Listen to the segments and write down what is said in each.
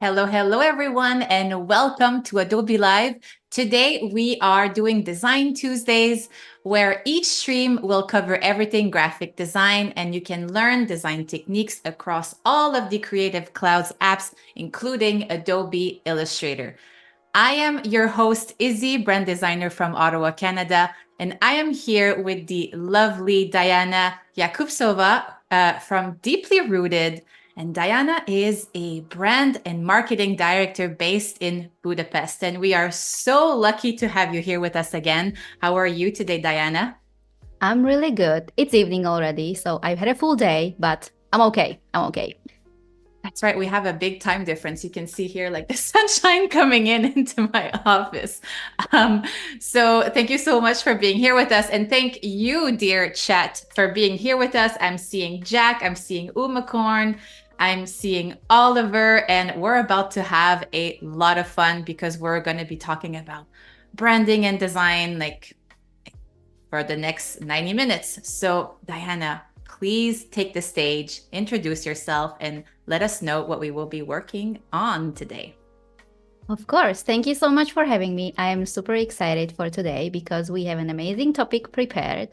Hello, hello, everyone, and welcome to Adobe Live. Today, we are doing Design Tuesdays, where each stream will cover everything graphic design, and you can learn design techniques across all of the Creative Cloud's apps, including Adobe Illustrator. I am your host, Izzy, brand designer from Ottawa, Canada, and I am here with the lovely Diana Jakubcova from Deeply Rooted. And Diana is a brand and marketing director based in Budapest. And we are so lucky to have you here with us again. How are you today, Diana? I'm really good. It's evening already, so I've had a full day, but I'm okay. I'm okay. That's right. We have a big time difference. You can see here like the sunshine coming in into my office. Um, so thank you so much for being here with us. And thank you, dear chat, for being here with us. I'm seeing Jack, I'm seeing Umacorn, I'm seeing Oliver, and we're about to have a lot of fun because we're going to be talking about branding and design for the next 90 minutes. So, Diana, please take the stage, introduce yourself, and let us know what we will be working on today. Of course. Thank you so much for having me. I am super excited for today because we have an amazing topic prepared.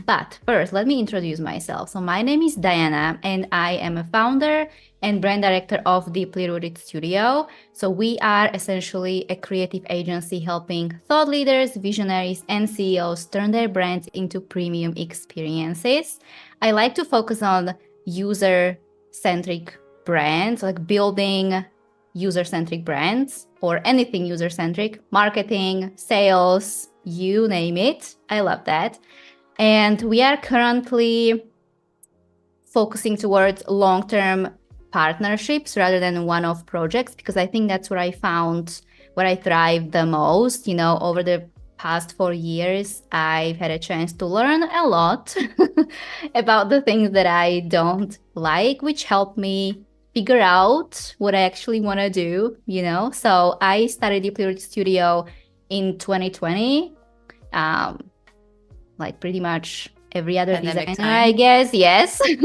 But first, let me introduce myself. So my name is Diana, and I am a founder and brand director of Deeply Rooted Studio. So we are essentially a creative agency helping thought leaders, visionaries, and CEOs turn their brands into premium experiences. I like to focus on user-centric brands, like building user-centric brands or anything user-centric, marketing, sales, you name it. I love that. And we are currently focusing towards long-term partnerships rather than one-off projects, because I think that's where I found where I thrive the most. You know, over the past 4 years, I've had a chance to learn a lot about the things that I don't like, which helped me figure out what I actually want to do, you know? So I started Deeply Rooted Studio in 2020. Like pretty much every other Pandemic designer, time. I guess. Yes. We'll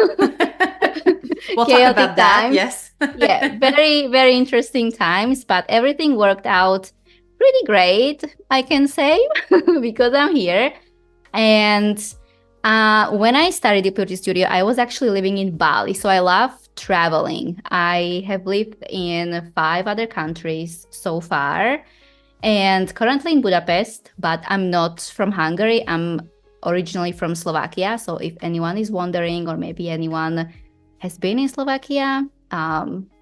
talk Chaotic about that. times. Yes. Yeah, very, very interesting times, but everything worked out pretty great, I can say, because I'm here. And when I started the Beauty Studio, I was actually living in Bali. So I love traveling. I have lived in 5 other countries so far and currently in Budapest, but I'm not from Hungary. I'm originally from Slovakia. So if anyone is wondering, or maybe anyone has been in Slovakia,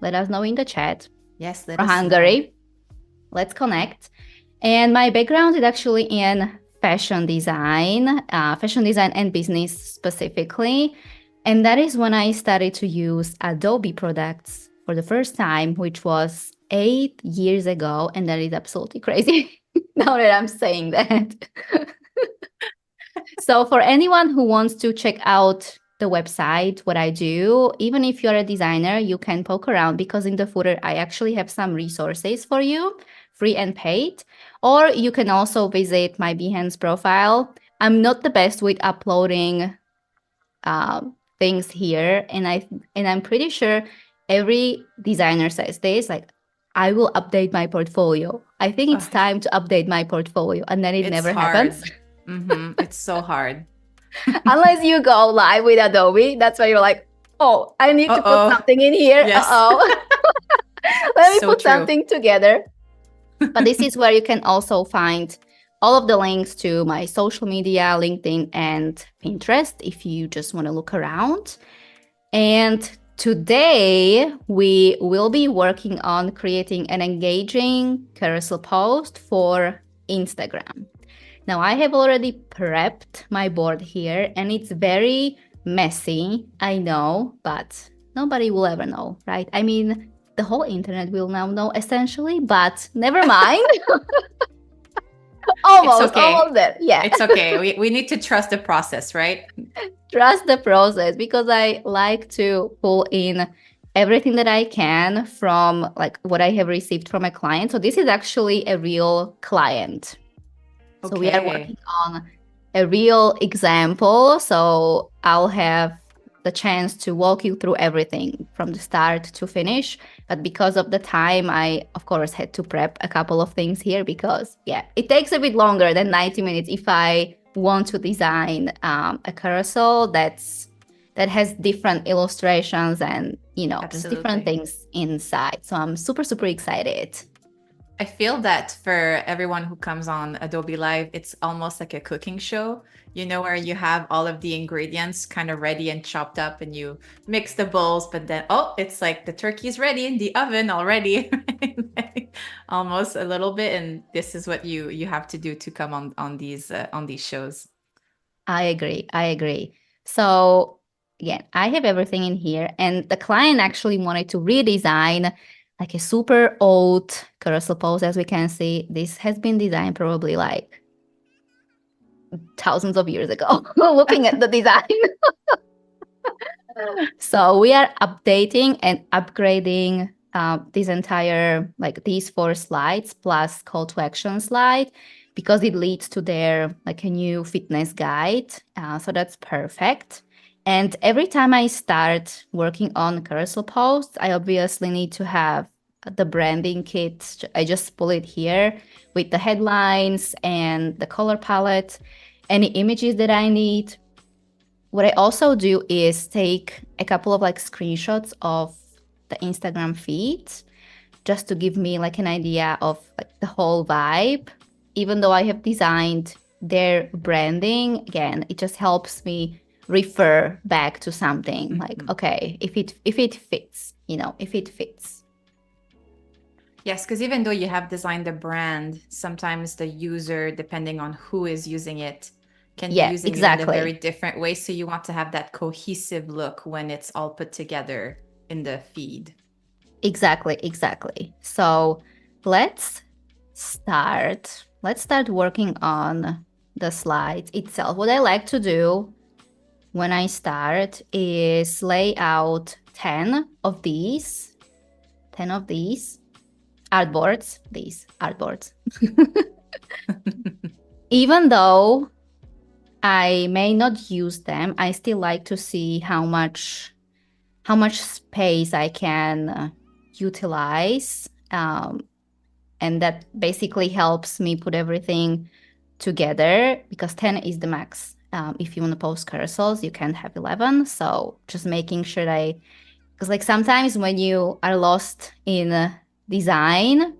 let us know in the chat. Yes, let Or us Hungary. know. Let's connect. And my background is actually in fashion design and business specifically. And that is when I started to use Adobe products for the first time, which was 8 years ago. And that is absolutely crazy now that I'm saying that. So for anyone who wants to check out the website, what I do, even if you're a designer, you can poke around because in the footer, I actually have some resources for you, free and paid. Or you can also visit my Behance profile. I'm not the best with uploading things here, and I'm pretty sure every designer says this, like, I will update my portfolio. I think it's time to update my portfolio, and then it It's never happens. hard. It's so hard. Unless you go live with Adobe, that's why you're like, oh, I need to put Uh-oh. something in here. Yes. Uh-oh. Let me So put true. something together. But this is where you can also find all of the links to my social media, LinkedIn, and Pinterest if you just want to look around. And today we will be working on creating an engaging carousel post for Instagram. Now I have already prepped my board here and it's very messy, I know, but nobody will ever know, right? I mean, the whole internet will now know essentially, but never mind. It's Almost, okay. almost there. Yeah. It's okay. We need to trust the process, right? Trust the process because I like to pull in everything that I can from like what I have received from a client. So this is actually a real client. So we are Okay. working on a real example. So I'll have the chance to walk you through everything from the start to finish. But because of the time, I, of course, had to prep a couple of things here because, yeah, it takes a bit longer than 90 minutes if I want to design a carousel that has different illustrations and, just different Absolutely. things inside. So I'm super, super excited. I feel that for everyone who comes on Adobe Live, it's almost like a cooking show, where you have all of the ingredients kind of ready and chopped up and you mix the bowls, but then, oh, it's like the turkey's ready in the oven already, right? Almost a little bit. And this is what you have to do to come on these shows. I agree. I agree. So again, I have everything in here, and the client actually wanted to redesign like a super old carousel pose. As we can see, this has been designed probably like thousands of years ago, looking at the design. So we are updating and upgrading this entire, like these 4 slides plus call to action slide because it leads to their like a new fitness guide. So that's perfect. And every time I start working on carousel posts, I obviously need to have the branding kit. I just pull it here with the headlines and the color palette, any images that I need. What I also do is take a couple of like screenshots of the Instagram feeds just to give me like an idea of like the whole vibe. Even though I have designed their branding, again, it just helps me refer back to something like, okay, if it fits, if it fits. Yes, because even though you have designed the brand, sometimes the user, depending on who is using it, can be Yeah, using it in a very exactly. different way. So you want to have that cohesive look when it's all put together in the feed. Exactly, exactly. So let's start. Let's start working on the slides itself. What I like to do when I start is lay out 10 of these, 10 of these artboards. Even though I may not use them, I still like to see how much space I can utilize. And that basically helps me put everything together because 10 is the max. If you want to post carousels, you can't have 11. So just making sure because like sometimes when you are lost in design,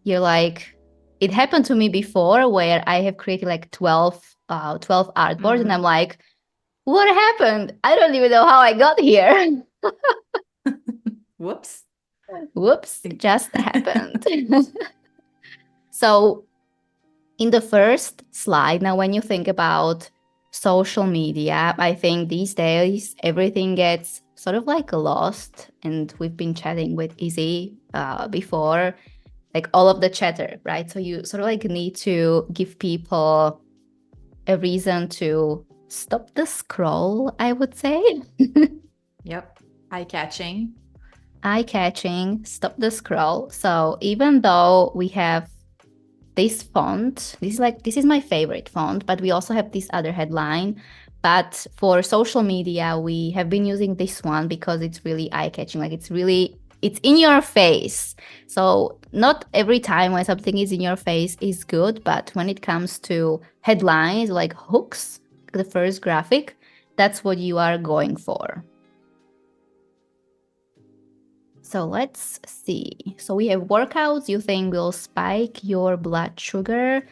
you're like, it happened to me before where I have created like 12 artboards and I'm like, what happened? I don't even know how I got here. Whoops. Whoops, it just happened. So in the first slide, now when you think about social media, I think these days everything gets sort of like lost. And we've been chatting with Izzy before, like all of the chatter, right? So you sort of like need to give people a reason to stop the scroll, I would say. Yep. Eye-catching. Eye-catching, stop the scroll. So even though we have this font, this is my favorite font, but we also have this other headline. But for social media, we have been using this one because it's really eye-catching. Like it's in your face. So not every time when something is in your face is good, but when it comes to headlines like hooks, the first graphic, that's what you are going for. So let's see. So we have workouts you think will spike your blood sugar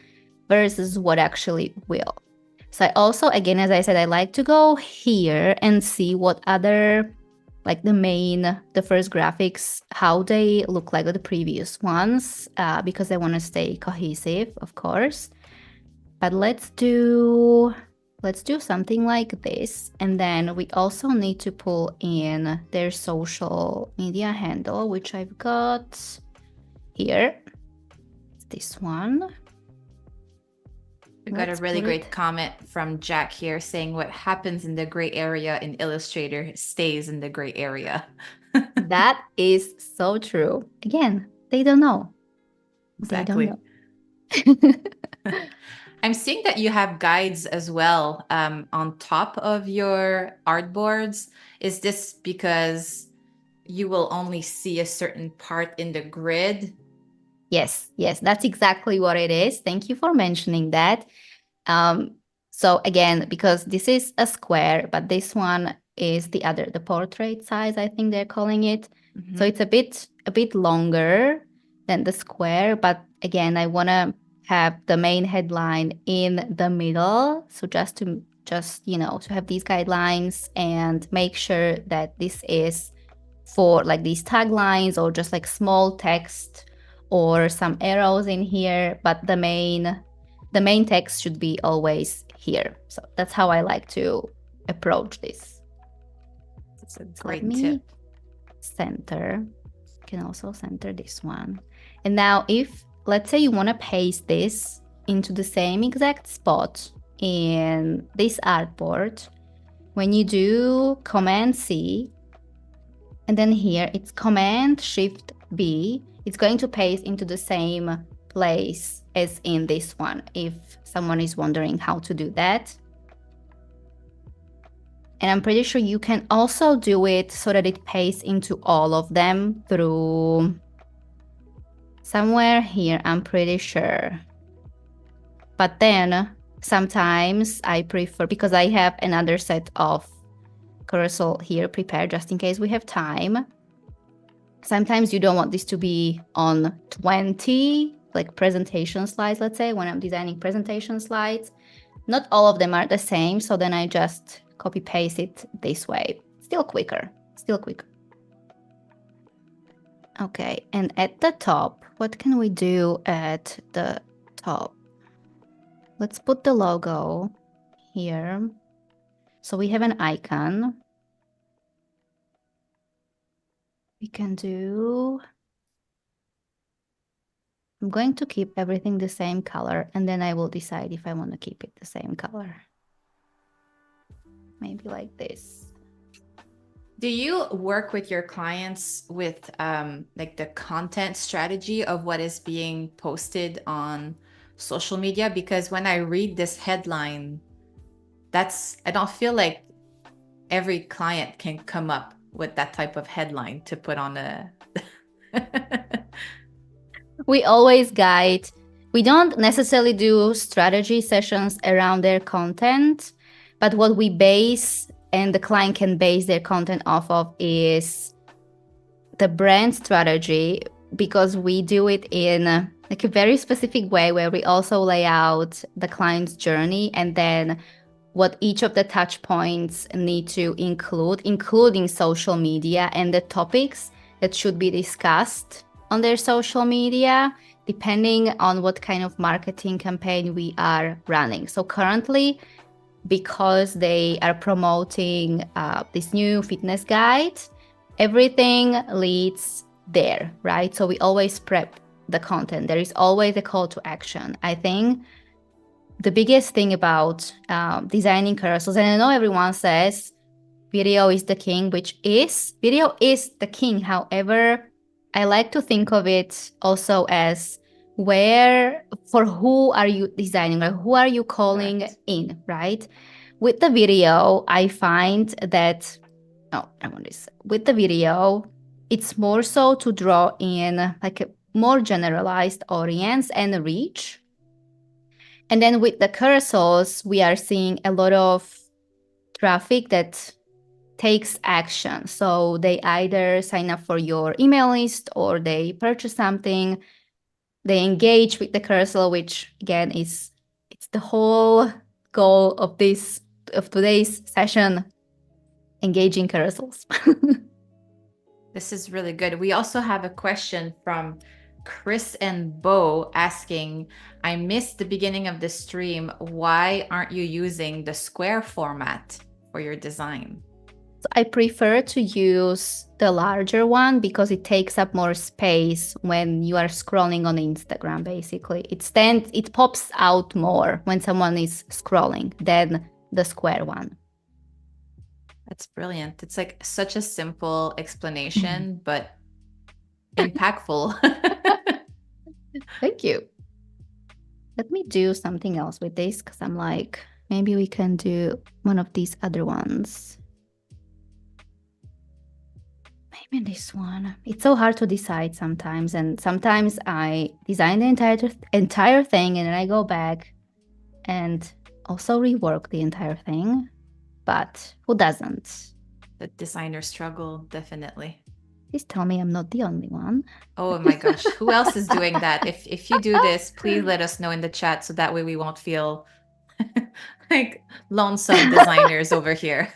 versus what actually will. So I also, again, as I said, I like to go here and see what other, like the first graphics, how they look like the previous ones, because I want to stay cohesive, of course. But let's do something like this. And then we also need to pull in their social media handle, which I've got here. This one. We got a really great comment from Jack here saying what happens in the gray area in Illustrator stays in the gray area. That is so true. Again, they don't know. Exactly. They don't know. I'm seeing that you have guides as well on top of your artboards. Is this because you will only see a certain part in the grid? Yes, that's exactly what it is. Thank you for mentioning that. So again, because this is a square, but this one is the portrait size, I think they're calling it. Mm-hmm. So it's a bit longer than the square, but again, I want to have the main headline in the middle. So to have these guidelines and make sure that this is for like these taglines or just like small text or some arrows in here, but the main text should be always here. So that's how I like to approach this. That's a So great let me tip. center. You can also center this one. And now if, let's say you want to paste this into the same exact spot in this artboard, when you do Command C, and then here it's Command Shift B, it's going to paste into the same place as in this one, if someone is wondering how to do that. And I'm pretty sure you can also do it so that it pastes into all of them through somewhere here, I'm pretty sure. But then sometimes I prefer, because I have another set of carousel here prepared just in case we have time. Sometimes you don't want this to be on 20 like presentation slides, let's say, when I'm designing presentation slides. Not all of them are the same, so then I just copy paste it this way. Still quicker. Okay, and at the top, what can we do at the top? Let's put the logo here. So we have an icon. We can do... I'm going to keep everything the same color, and then I will decide if I want to keep it the same color. Maybe like this. Do you work with your clients with like the content strategy of what is being posted on social media? Because when I read this headline, I don't feel like every client can come up with that type of headline to put on a We always guide. We don't necessarily do strategy sessions around their content, but what we base and the client can base their content off of is the brand strategy, because we do it in like a very specific way where we also lay out the client's journey and then what each of the touch points need to include, including social media and the topics that should be discussed on their social media, depending on what kind of marketing campaign we are running. So currently, because they are promoting this new fitness guide, everything leads there, right? So we always prep the content. There is always a call to action. I think the biggest thing about designing carousels, and I know everyone says video is the king, video is the king. However, I like to think of it also as for who are you designing, or who are you calling Correct. in, right? With the video, I find that, with the video, it's more so to draw in like a more generalized audience and reach. And then with the carousels, we are seeing a lot of traffic that takes action. So they either sign up for your email list or they purchase something, they engage with the carousel, which again it's the whole goal of today's session, engaging carousels. This is really good. We also have a question from Chris and Bo asking, I missed the beginning of the stream. Why aren't you using the square format for your design? So I prefer to use the larger one because it takes up more space when you are scrolling on Instagram, basically. It pops out more when someone is scrolling than the square one. That's brilliant. It's like such a simple explanation, but impactful. Thank you. Let me do something else with this because I'm like, maybe we can do one of these other ones. Maybe this one. It's so hard to decide sometimes, and sometimes I design the entire thing and then I go back and also rework the entire thing. But who doesn't? The designer struggle, definitely. Please tell me I'm not the only one. Oh my gosh, who else is doing that? If you do this, please let us know in the chat so that way we won't feel like lonesome designers over here.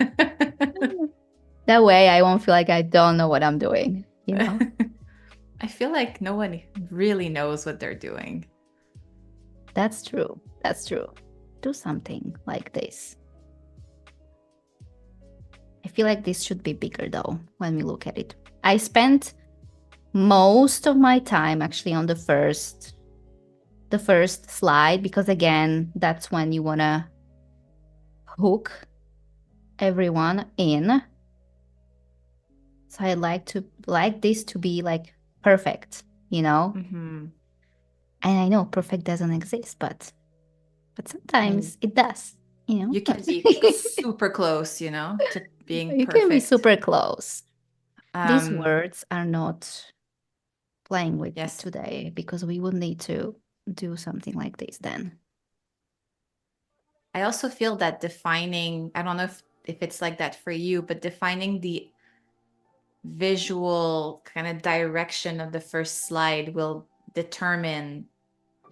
That way I won't feel like I don't know what I'm doing, you know? I feel like no one really knows what they're doing. That's true. That's true. Do something like this. I feel like this should be bigger though when we look at it. I spent most of my time actually on the first slide because again, that's when you want to hook everyone in. So I like this to be like perfect, you know? Mm-hmm. And I know perfect doesn't exist, but sometimes it does, you know? You can be super close, you know, to being You perfect. can be super close. These words are not playing with me today because we would need to do something like this then. I also feel that defining, I don't know if it's like that for you, but defining the visual kind of direction of the first slide will determine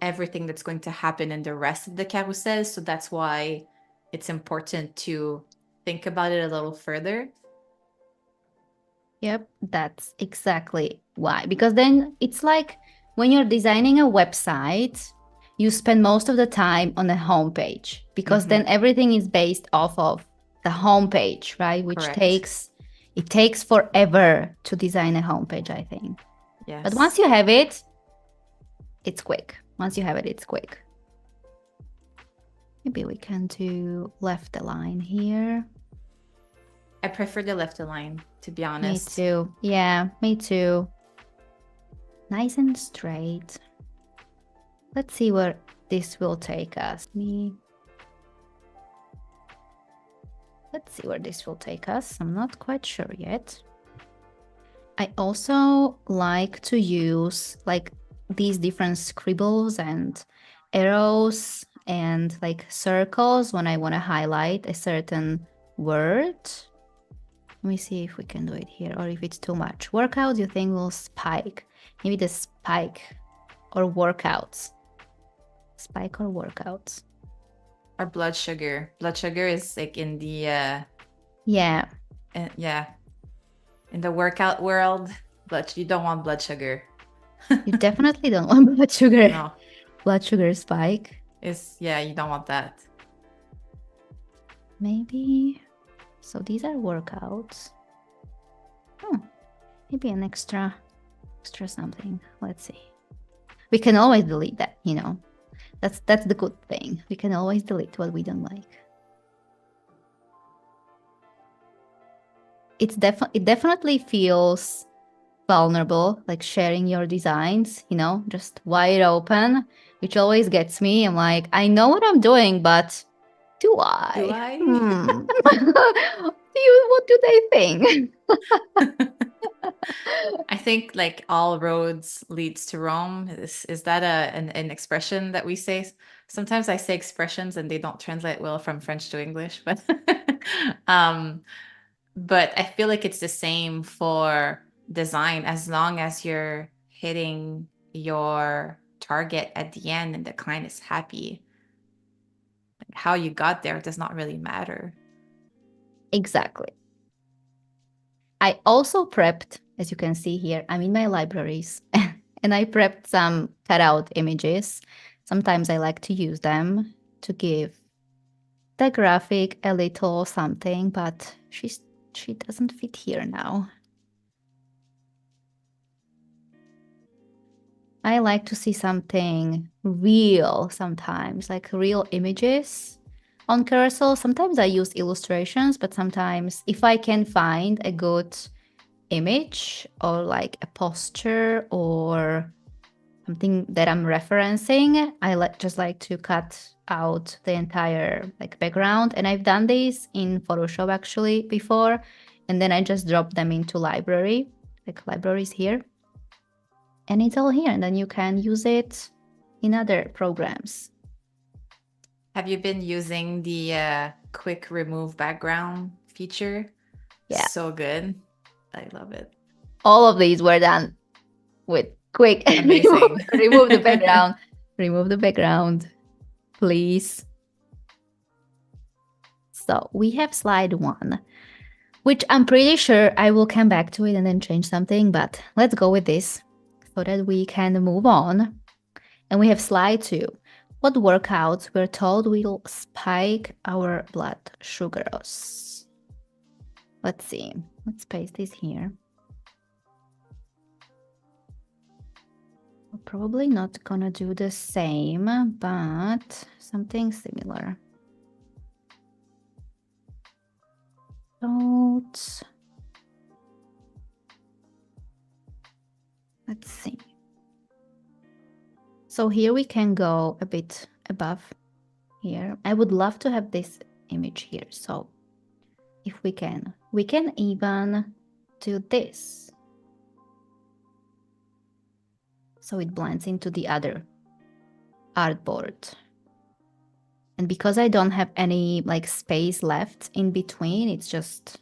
everything that's going to happen in the rest of the carousel. So that's why it's important to think about it a little further. Yep, that's exactly why. Because then it's like when you're designing a website, you spend most of the time on the homepage because then everything is based off of the homepage, right? Which takes forever to design a homepage, I think. Yes. But once you have it, it's quick. Once you have it, it's quick. Maybe we can do left align here. I prefer the left align, to be honest. Me too. Yeah, me too. Nice and straight. Let's see where this will take us. Let's see where this will take us. I'm not quite sure yet. I also like to use like these different scribbles and arrows and like circles when I want to highlight a certain word. Let me see if we can do it here or if it's too much. Workouts, you think will spike. Maybe the spike or workouts. Spike or workouts. Or blood sugar. Blood sugar is like in the... yeah. In the workout world, but you don't want blood sugar. You definitely don't want blood sugar. No. Blood sugar spike. You don't want that. Maybe... So these are workouts. Maybe an extra something. Let's see. We can always delete that, you know. That's the good thing. We can always delete what we don't like. It definitely feels vulnerable, like sharing your designs, you know, just wide open, which always gets me. I'm like, I know what I'm doing, but do I? What do they think? I think like all roads leads to Rome. Is that an expression that we say? Sometimes I say expressions and they don't translate well from French to English, but but I feel like it's the same for design. As long as you're hitting your target at the end and the client is happy, how you got there does not really matter. Exactly. I also prepped, as you can see here, I'm in my libraries and I prepped some cutout images. Sometimes I like to use them to give the graphic a little something, but she doesn't fit here now. I like to see something real sometimes, like real images on Carousel. Sometimes I use illustrations, but sometimes if I can find a good image or like a posture or something that I'm referencing, I just like to cut out the entire like background. And I've done this in Photoshop actually before. And then I just drop them into library, like libraries here. And it's all here. And then you can use it in other programs. Have you been using the quick remove background feature? Yeah. So good. I love it. All of these were done with quick Amazing. remove the background. Remove the background, please. So we have slide 1, which I'm pretty sure I will come back to it and then change something, but let's go with this so that we can move on. And we have slide 2. What workouts we're told will spike our blood sugars? Let's see. Let's paste this here. We're probably not gonna do the same, but something similar. Let's see. So here we can go a bit above here. I would love to have this image here. So if we can even do this. So it blends into the other artboard. And because I don't have any like space left in between, it's just,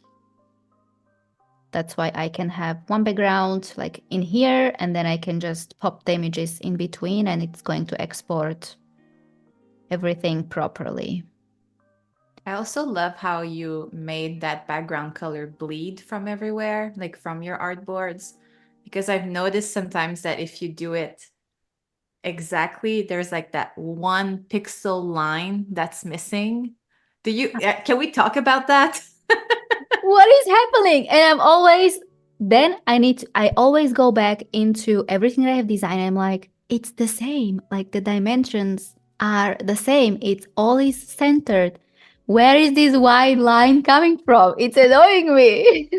that's why I can have one background like in here, and then I can just pop the images in between and it's going to export everything properly. I also love how you made that background color bleed from everywhere, like from your artboards, because I've noticed sometimes that if you do it exactly, there's like that 1 pixel line that's missing. Can we talk about that? What is happening? And I'm always, then I always go back into everything that I have designed. I'm like, it's the same. Like the dimensions are the same. It's all is centered. Where is this wide line coming from? It's annoying me.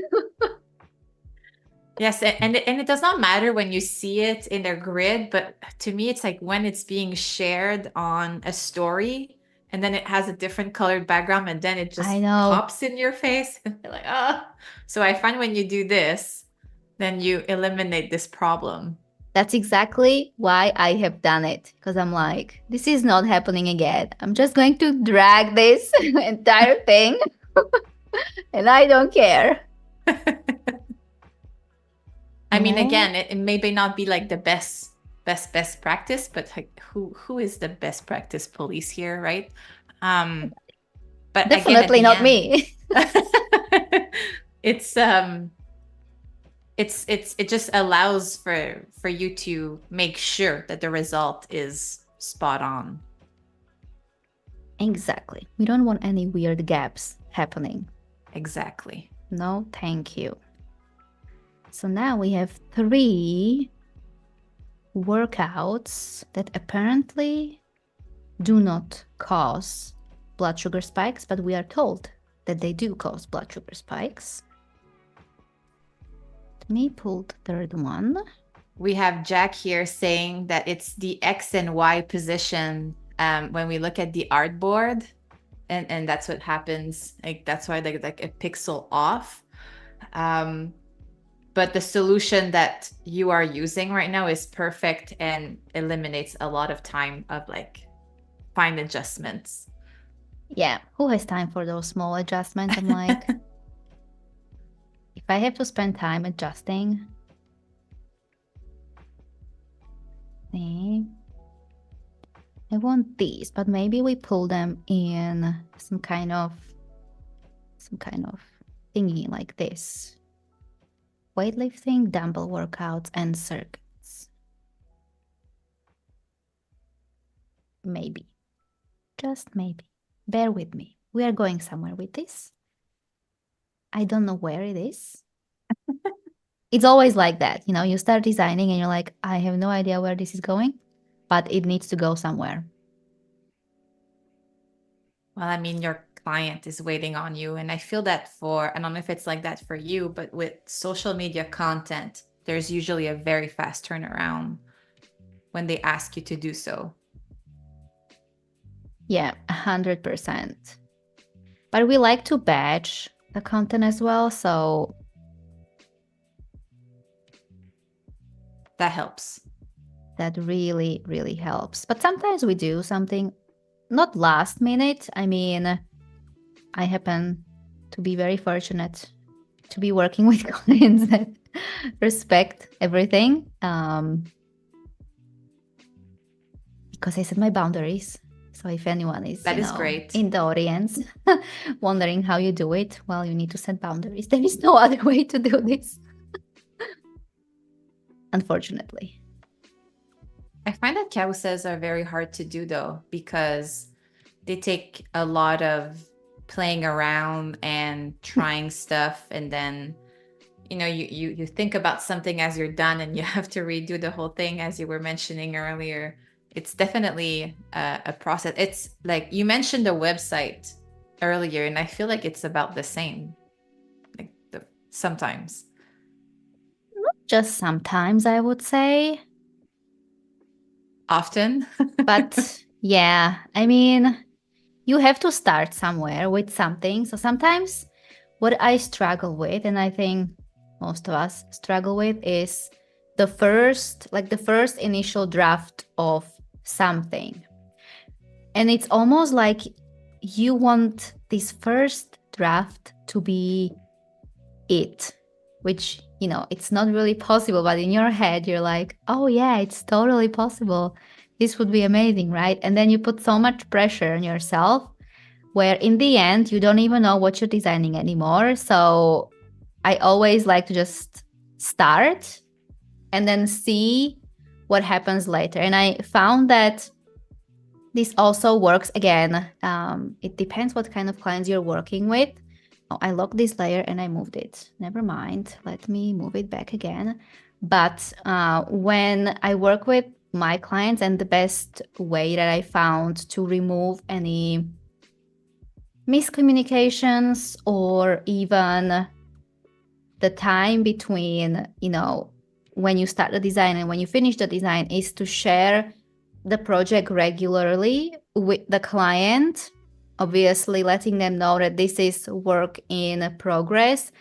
Yes, and it does not matter when you see it in their grid, but to me, it's like when it's being shared on a story and then it has a different colored background and then it just I know. pops in your face. And you're like, ah. So I find when you do this, then you eliminate this problem. That's exactly why I have done it. Because I'm like, this is not happening again. I'm just going to drag this entire thing and I don't care. I mean, again, it may not be like the best practice, but like who is the best practice police here, right? But Definitely again, not at the end, me. it just allows for you to make sure that the result is spot on. Exactly. We don't want any weird gaps happening. Exactly. No, thank you. So now we have 3 workouts that apparently do not cause blood sugar spikes, but we are told that they do cause blood sugar spikes. Let me pull the third one. We have Jack here saying that it's the X and Y position when we look at the artboard, and that's what happens. Like that's why they like a pixel off. But the solution that you are using right now is perfect and eliminates a lot of time of like fine adjustments. Yeah, who has time for those small adjustments? I'm like, if I have to spend time adjusting, see, I want these, but maybe we pull them in some kind of thingy like this. Weightlifting, dumbbell workouts, and circuits. Maybe. Just maybe. Bear with me. We are going somewhere with this. I don't know where it is. It's always like that. You know, you start designing and you're like, I have no idea where this is going, but it needs to go somewhere. Well, I mean, your client is waiting on you. And I feel that I don't know if it's like that for you, but with social media content, there's usually a very fast turnaround. when they ask you to do so. Yeah, 100%. But we like to batch the content as well, so That helps. that really, really helps. But sometimes we do something not last minute. I mean, I happen to be very fortunate to be working with clients that respect everything, because I set my boundaries. So if anyone is, That is great. in the audience wondering how you do it, well, you need to set boundaries. There is no other way to do this, unfortunately. I find that carousels are very hard to do though, because they take a lot of playing around and trying stuff, and then you think about something as you're done and you have to redo the whole thing, as you were mentioning earlier. It's definitely a process. It's like you mentioned a website earlier, and I feel like it's about the same, like sometimes. Just sometimes, I would say. Often. But yeah, I mean, you have to start somewhere with something. So sometimes what I struggle with, and I think most of us struggle with, is the first initial draft of something. And it's almost like you want this first draft to be it, which, it's not really possible. But in your head, you're like, oh, yeah, it's totally possible. This would be amazing, right? And then you put so much pressure on yourself where in the end, you don't even know what you're designing anymore. So I always like to just start and then see what happens later. And I found that this also works again. It depends what kind of clients you're working with. Oh, I locked this layer and I moved it. Never mind. Let me move it back again. But when I work with my clients, and the best way that I found to remove any miscommunications or even the time between, when you start the design and when you finish the design, is to share the project regularly with the client, obviously letting them know that this is work in progress.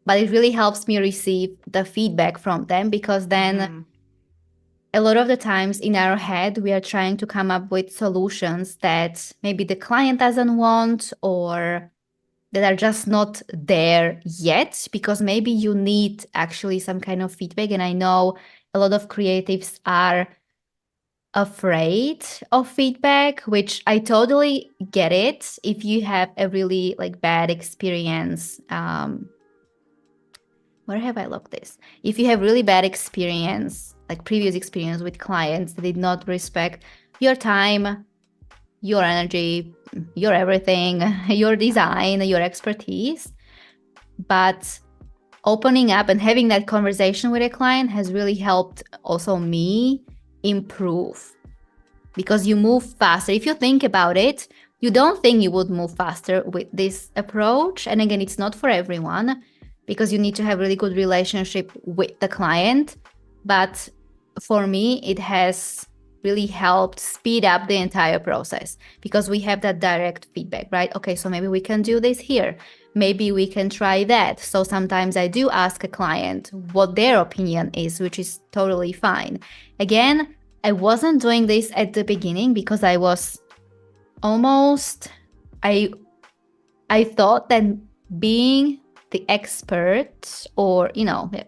But it really helps me receive the feedback from them, because then a lot of the times in our head, we are trying to come up with solutions that maybe the client doesn't want, or that are just not there yet, because maybe you need actually some kind of feedback. And I know a lot of creatives are afraid of feedback, which I totally get it. If you have a really bad experience, where have I looked this? If you have really bad experience, like previous experience with clients that did not respect your time, your energy, your everything, your design, your expertise. But opening up and having that conversation with a client has really helped also me improve, because you move faster. If you think about it, you don't think you would move faster with this approach. And again, it's not for everyone, because you need to have really good relationship with the client. But for me, it has really helped speed up the entire process, because we have that direct feedback, right? Okay, so maybe we can do this here. Maybe we can try that. So sometimes I do ask a client what their opinion is, which is totally fine. Again, I wasn't doing this at the beginning because I was almost, I thought that being the expert, or,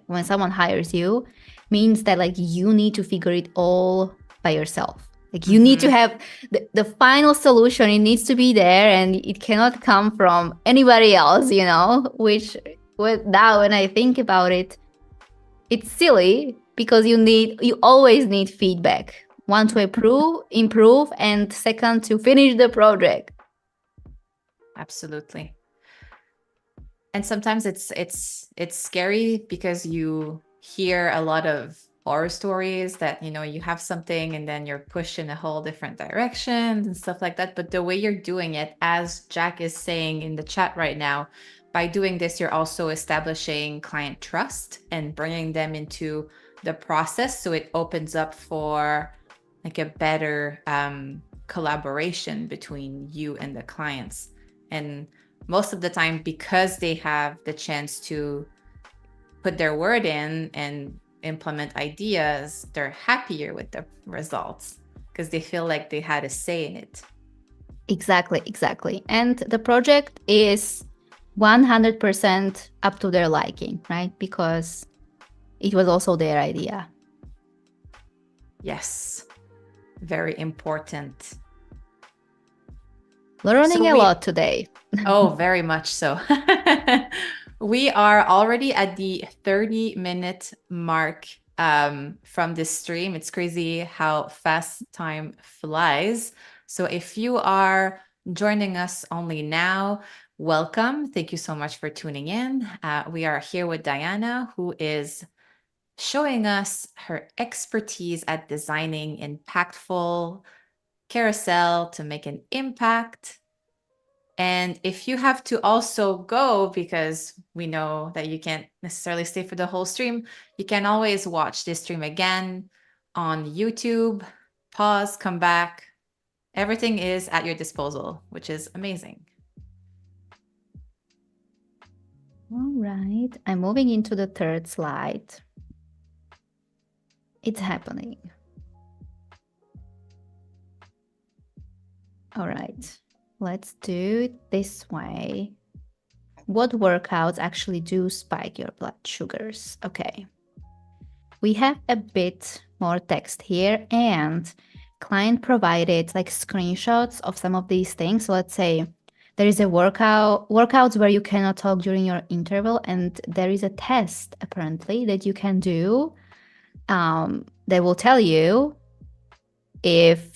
when someone hires you, means that you need to figure it all by yourself. You need to have the final solution. It needs to be there, and it cannot come from anybody else, which now when I think about it, it's silly, because you always need feedback. One, to improve, and second, to finish the project. Absolutely. And sometimes it's scary, because you hear a lot of horror stories that you have something and then you're pushed in a whole different direction and stuff like that. But the way you're doing it, as Jack is saying in the chat right now, by doing this, you're also establishing client trust and bringing them into the process, so it opens up for like a better collaboration between you and the clients. And most of the time, because they have the chance to put their word in and implement ideas, they're happier with the results because they feel like they had a say in it. Exactly, exactly. And the project is 100% up to their liking, right? Because it was also their idea. Yes, very important. Learning a lot today. Oh, very much so. We are already at the 30-minute mark from this stream. It's crazy how fast time flies. So if you are joining us only now, welcome. Thank you so much for tuning in. We are here with Diana, who is showing us her expertise at designing impactful carousel to make an impact. And if you have to also go, because we know that you can't necessarily stay for the whole stream, you can always watch this stream again on YouTube, pause, come back. Everything is at your disposal, which is amazing. All right, I'm moving into the third slide. It's happening. All right, let's do it this way. What workouts actually do spike your blood sugars? Okay. We have a bit more text here, and client provided like screenshots of some of these things. So let's say there is a workouts where you cannot talk during your interval, and there is a test apparently that you can do. They will tell you if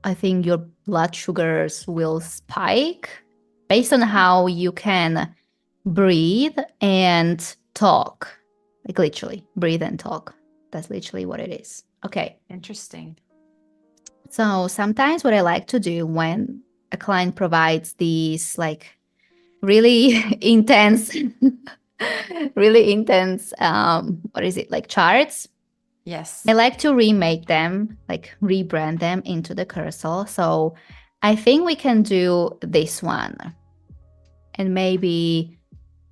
I think your blood sugars will spike based on how you can breathe and talk. Like literally, breathe and talk. That's literally what it is. Okay. Interesting. So sometimes what I like to do when a client provides these like really intense, really intense, what is it, like charts? Yes. I like to remake them, like rebrand them into the carousel. So I think we can do this one. And maybe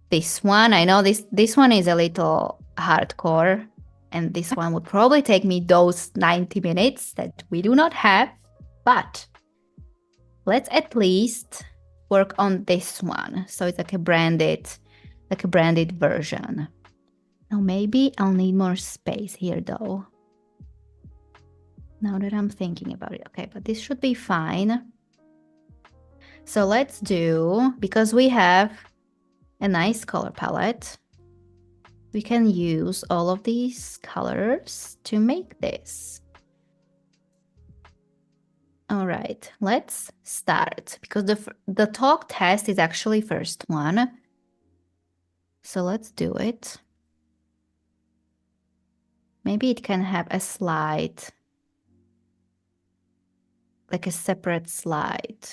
this one. I know this one is a little hardcore, and this one would probably take me those 90 minutes that we do not have, but let's at least work on this one. So it's like a branded version. Now maybe I'll need more space here though. Now that I'm thinking about it. Okay, but this should be fine. So let's do, because we have a nice color palette, we can use all of these colors to make this. All right, let's start, because the talk test is actually first one. So let's do it. Maybe it can have a slide, like a separate slide.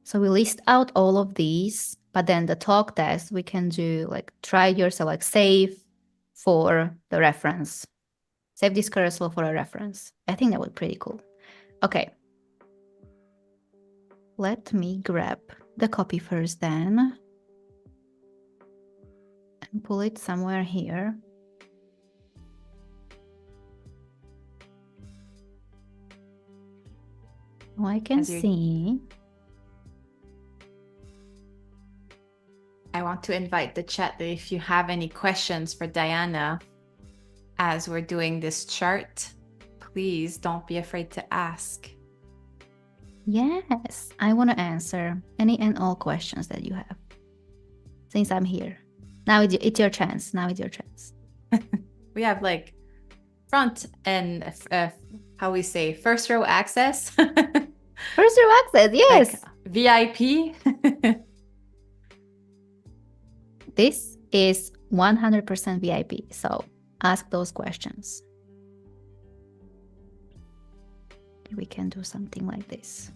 So we list out all of these, but then the talk test, we can do like try yourself, like save for the reference. Save this carousel for a reference. I think that would be pretty cool. Okay. Let me grab the copy first then. And pull it somewhere here. Oh, I can see. I want to invite the chat that if you have any questions for Diana as we're doing this chart, please don't be afraid to ask. Yes, I want to answer any and all questions that you have since I'm here. Now it's your chance. Now it's your chance. We have like front and how we say first row access. First row access, yes. Like VIP. This is 100% VIP, so ask those questions. We can do something like this.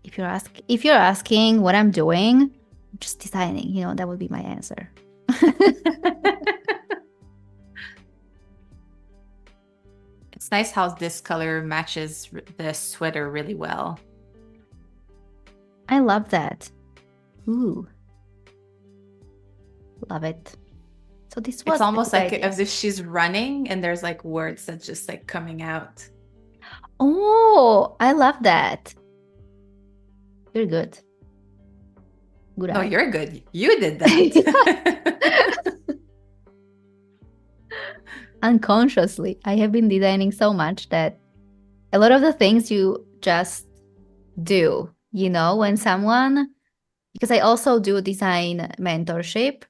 If you're asking what I'm doing, I'm just deciding, that would be my answer. It's nice how this color matches the sweater really well. I love that. Ooh. Love it. So this was It's almost the like idea. as if she's running and there's like words that's just like coming out. Oh, I love that. You're good. Good No, eye. you're good. You did that. Unconsciously, I have been designing so much that a lot of the things you just do, when someone, because I also do design mentorship.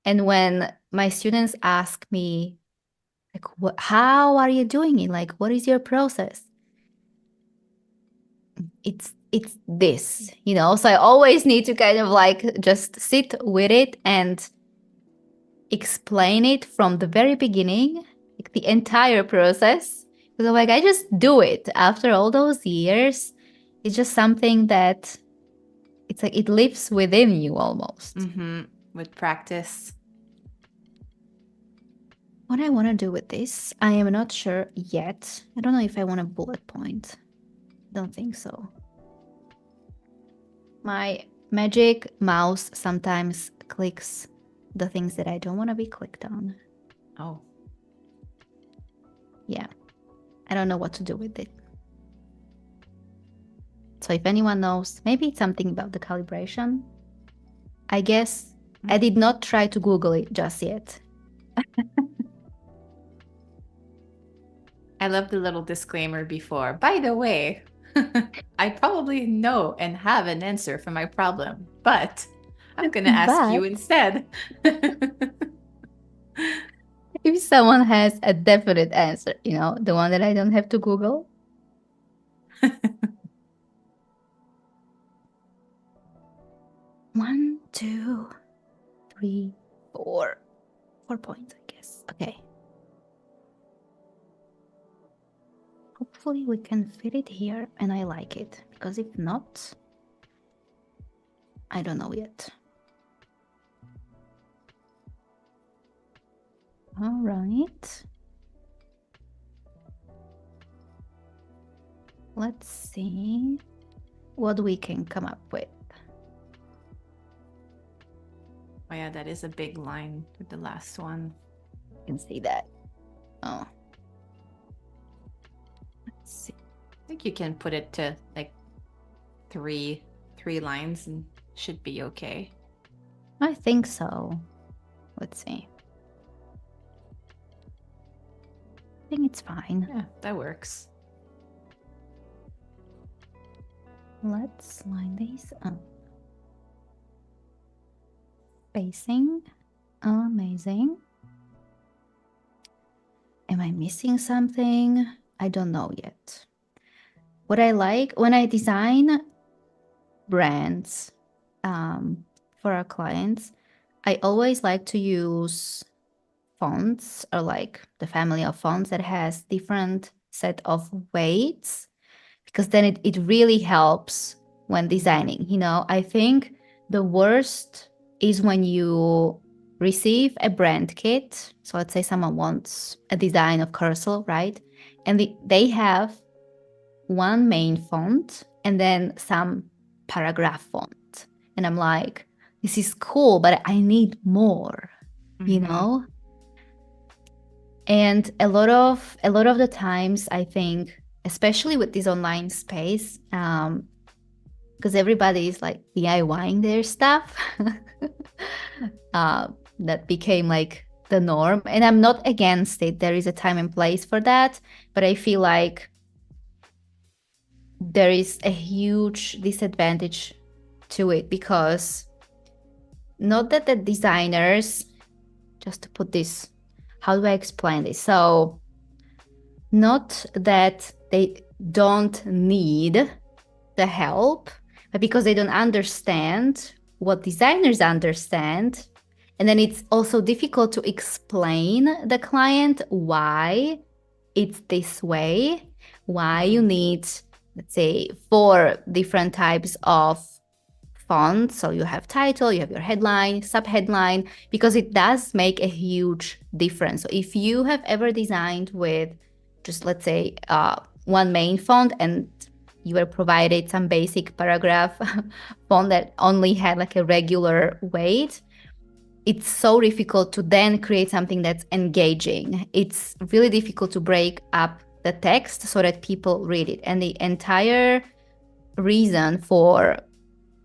And when my students ask me, like, how are you doing it? Like, what is your process? It's this, So I always need to kind of like just sit with it and explain it from the very beginning, like the entire process. Because I'm like, I just do it after all those years. It's just something that it's like it lives within you almost. With practice. What I want to do with this, I am not sure yet. I don't know if I want a bullet point. Don't think so. My magic mouse sometimes clicks the things that I don't want to be clicked on. Oh. Yeah. I don't know what to do with it. So if anyone knows, maybe it's something about the calibration. I guess I did not try to Google it just yet. I love the little disclaimer before. By the way, I probably know and have an answer for my problem, but I'm going to ask you instead. If someone has a definite answer, the one that I don't have to Google. 1, 2, 3, 4. 4 points, I guess. Okay. Hopefully we can fit it here and I like it, because if not, I don't know yet. All right. Let's see what we can come up with. Oh yeah, that is a big line with the last one. You can see that. Oh. Let's see. I think you can put it to like three lines and should be okay. I think so. Let's see. I think it's fine. Yeah, that works. Let's line these up. Spacing. Amazing. Am I missing something? I don't know yet. What I like when I design brands for our clients, I always like to use fonts or like the family of fonts that has different set of weights, because then it really helps when designing. I think the worst is when you receive a brand kit. So let's say someone wants a design of carousel, right? And they have one main font and then some paragraph font. And I'm like, this is cool, but I need more, And a lot of the times, I think, especially with this online space, because everybody is like DIYing their stuff, that became like the norm. And I'm not against it. There is a time and place for that. But I feel like there is a huge disadvantage to it, because not that the designers, just to put this, how do I explain this? So not that they don't need the help, but because they don't understand what designers understand. And then it's also difficult to explain the client why it's this way, why you need, let's say, 4 different types of fonts. So you have title, you have your headline, subheadline, because it does make a huge difference. So if you have ever designed with just let's say one main font, and you were provided some basic paragraph font that only had like a regular weight, it's so difficult to then create something that's engaging. It's really difficult to break up the text so that people read it. And the entire reason for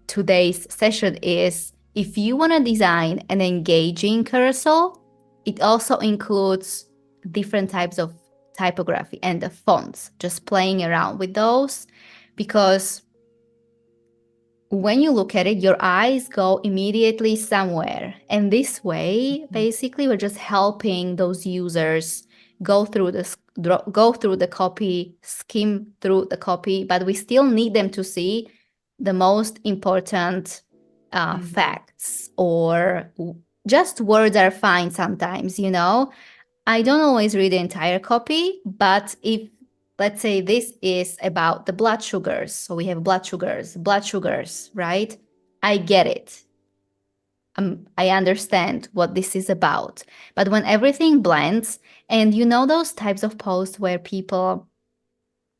today's session is, if you want to design an engaging carousel, it also includes different types of typography and the fonts, just playing around with those, because when you look at it, your eyes go immediately somewhere. And this way, basically, we're just helping those users go through the copy, skim through the copy, but we still need them to see the most important facts, or just words are fine sometimes, you know. I don't always read the entire copy, but if, let's say, this is about the blood sugars, so we have blood sugars, right? I get it. I understand what this is about. But when everything blends, and you know those types of posts where people,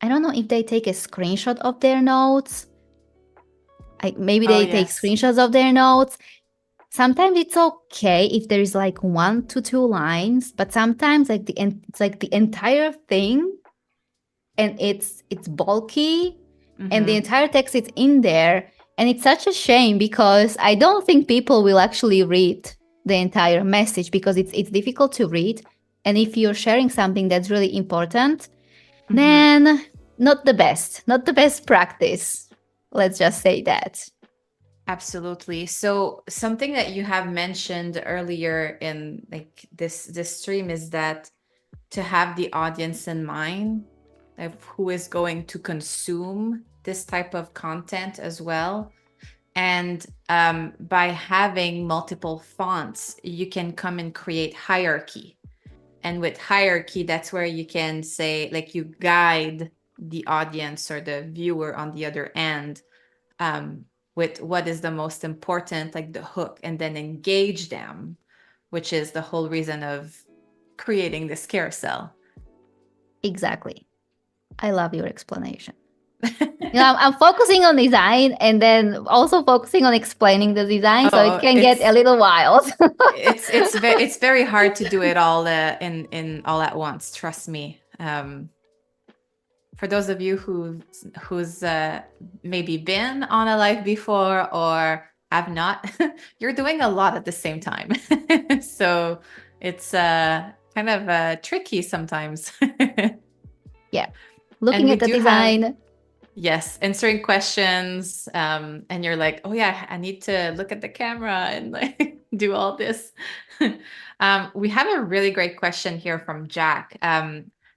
I don't know if they take a screenshot of their notes. Maybe they take screenshots of their notes. Sometimes it's okay if there is like 1 to 2 lines, but sometimes it's like the entire thing, and it's bulky, and the entire text is in there, and it's such a shame because I don't think people will actually read the entire message, because it's difficult to read, and if you're sharing something that's really important, then not the best practice. Let's just say that. Absolutely. So something that you have mentioned earlier in like this stream is that to have the audience in mind of who is going to consume this type of content as well. And by having multiple fonts, you can come and create hierarchy. And with hierarchy, that's where you can say, like, you guide the audience or the viewer on the other end with what is the most important, like the hook, and then engage them, which is the whole reason of creating this carousel. Exactly. I love your explanation. I'm focusing on design and then also focusing on explaining the design, so it can get a little wild. it's very hard to do it all in all at once. Trust me. For those of you who's maybe been on a live before or have not, you're doing a lot at the same time. So it's kind of tricky sometimes. Yeah. Looking at the design. Yes, answering questions. And you're like, oh yeah, I need to look at the camera and like do all this. We have a really great question here from Jack.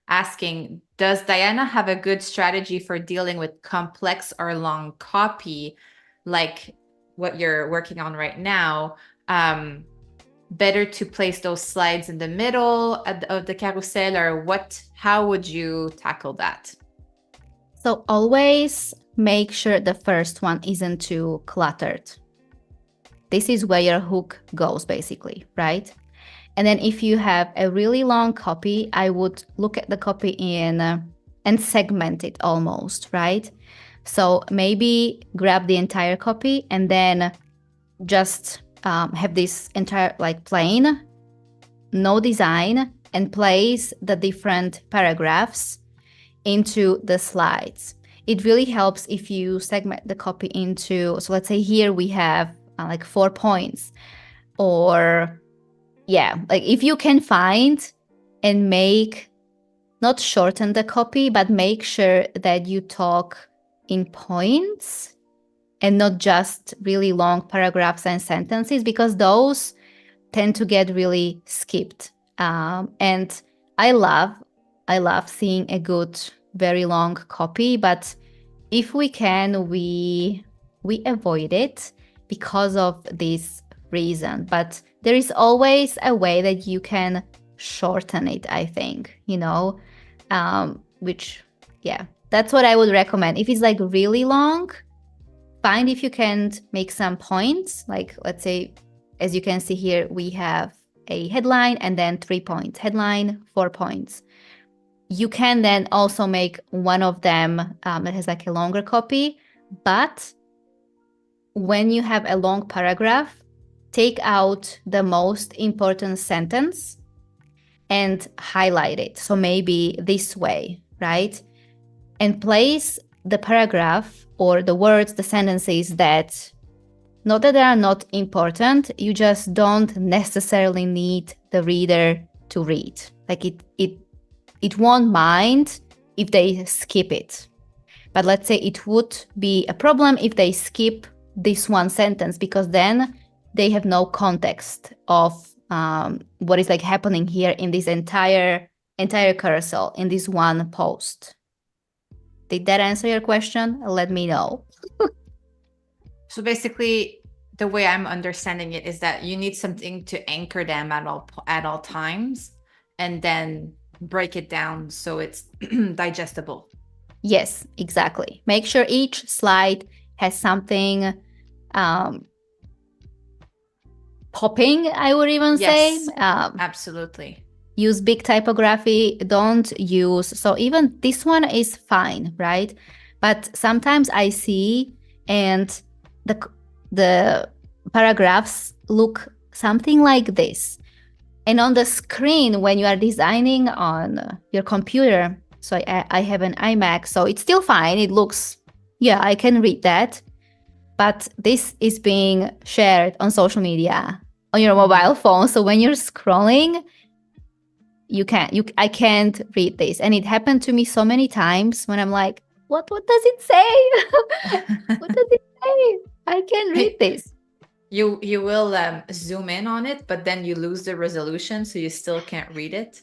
Asking, does Diana have a good strategy for dealing with complex or long copy, like what you're working on right now? Better to place those slides in the middle of the carousel, or how would you tackle that? So always make sure the first one isn't too cluttered. This is where your hook goes, basically, right? And then if you have a really long copy, I would look at the copy and segment it almost, right? So maybe grab the entire copy and then just have this entire like plain, no design, and place the different paragraphs into the slides. It really helps if you segment the copy into, so let's say here we have like 4 points, or yeah, like if you can find and not shorten the copy, but make sure that you talk in points and not just really long paragraphs and sentences, because those tend to get really skipped. And I love seeing a good, very long copy, but if we can, we avoid it because of this reason. But there is always a way that you can shorten it, I think, which, yeah, that's what I would recommend. If it's like really long, find if you can make some points. Like, let's say, as you can see here, we have a headline and then 3 points, headline, 4 points. you can then also make one of them that has like a longer copy, but when you have a long paragraph, take out the most important sentence and highlight it. So maybe this way, right? And place the paragraph or the words, the sentences that, not that they are not important, you just don't necessarily need the reader to read. Like it won't mind if they skip it. But let's say it would be a problem if they skip this one sentence, because then they have no context of what is like happening here in this entire carousel, in this one post. Did that answer your question? Let me know. So basically, the way I'm understanding it is that you need something to anchor them at all times, and then break it down so it's digestible. Yes, exactly. Make sure each slide has something popping, I would even say. Absolutely. Use big typography. Don't use, so even this one is fine, right? But sometimes I see and the paragraphs look something like this. And on the screen, when you are designing on your computer, so I have an iMac, so it's still fine. It looks, yeah, I can read that. But this is being shared on social media, on your mobile phone. So when you're scrolling, I can't read this. And it happened to me so many times when I'm like, what does it say? What does it say? I can't read this. You will zoom in on it, but then you lose the resolution, so you still can't read it.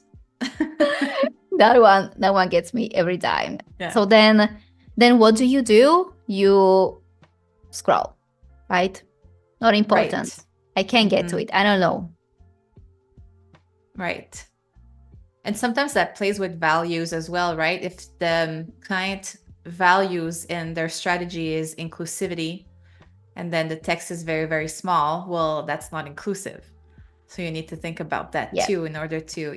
That one gets me every time. Yeah. So then what do? You scroll, right? Not important. Right. I can't get to it. I don't know. Right. And sometimes that plays with values as well, right? If the client values in their strategy is inclusivity, and then the text is very, very small, well, that's not inclusive. So you need to think about that too in order to,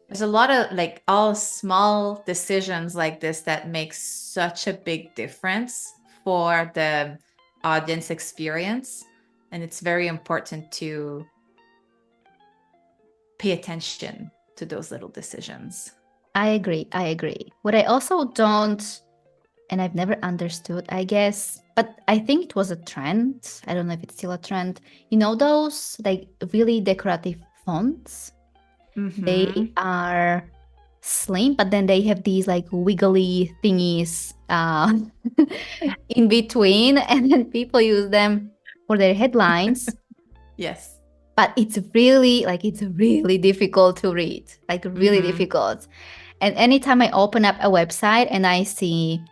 There's a lot of like all small decisions like this that make such a big difference for the audience experience. And it's very important to pay attention to those little decisions. I agree. What I also don't, and I've never understood, I guess, but I think it was a trend. I don't know if it's still a trend. You know, those like really decorative fonts? They are slim, but then they have these like wiggly thingies in between, and then people use them for their headlines. Yes. But it's really difficult to read, like really difficult. And anytime I open up a website and I see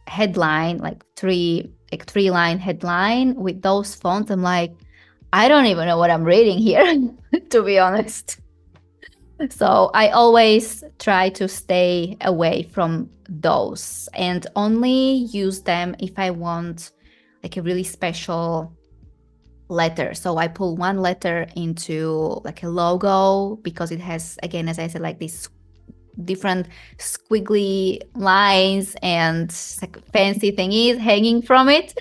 headline, like three-line headline with those fonts, I'm like, I don't even know what I'm reading here, to be honest. So I always try to stay away from those and only use them if I want like a really special letter. So I pull one letter into like a logo because it has, again, as I said, like these different squiggly lines and like fancy thingies hanging from it.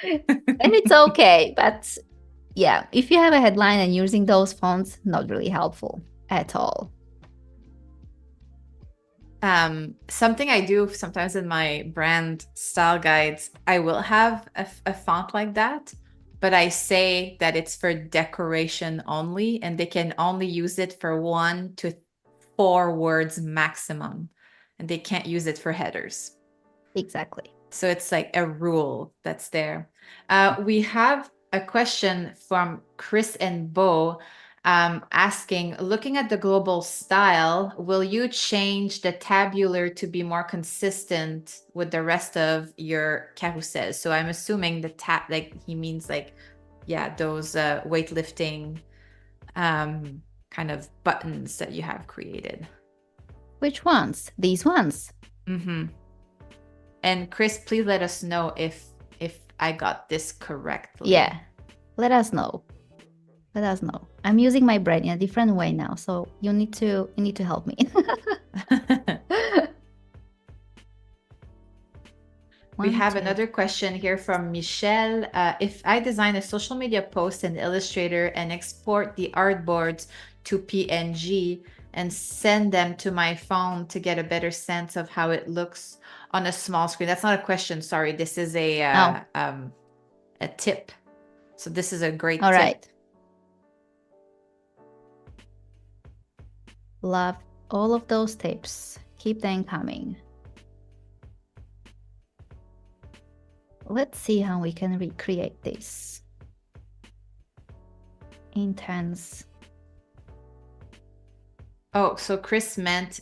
And it's okay. But yeah, if you have a headline and using those fonts, not really helpful at all. Something I do sometimes in my brand style guides, I will have a font like that, but I say that it's for decoration only, and they can only use it for 1 to 4 words maximum, and they can't use it for headers. Exactly. So it's like a rule that's there. We have a question from Chris and Bo asking, looking at the global style, will you change the tabular to be more consistent with the rest of your carousels? So I'm assuming the like he means like, those weightlifting kind of buttons that you have created. Which ones? These ones. And Chris, please let us know if I got this correctly. Yeah, let us know. Let us know. I'm using my brain in a different way now, so you need to help me. We have another question here from Michelle. If I design a social media post in Illustrator and export the artboards to PNG and send them to my phone to get a better sense of how it looks on a small screen. That's not a question, sorry. This is a tip. So this is a great All tip. right. Love all of those tips. Keep them coming. Let's see how we can recreate this intense. Oh, so Chris meant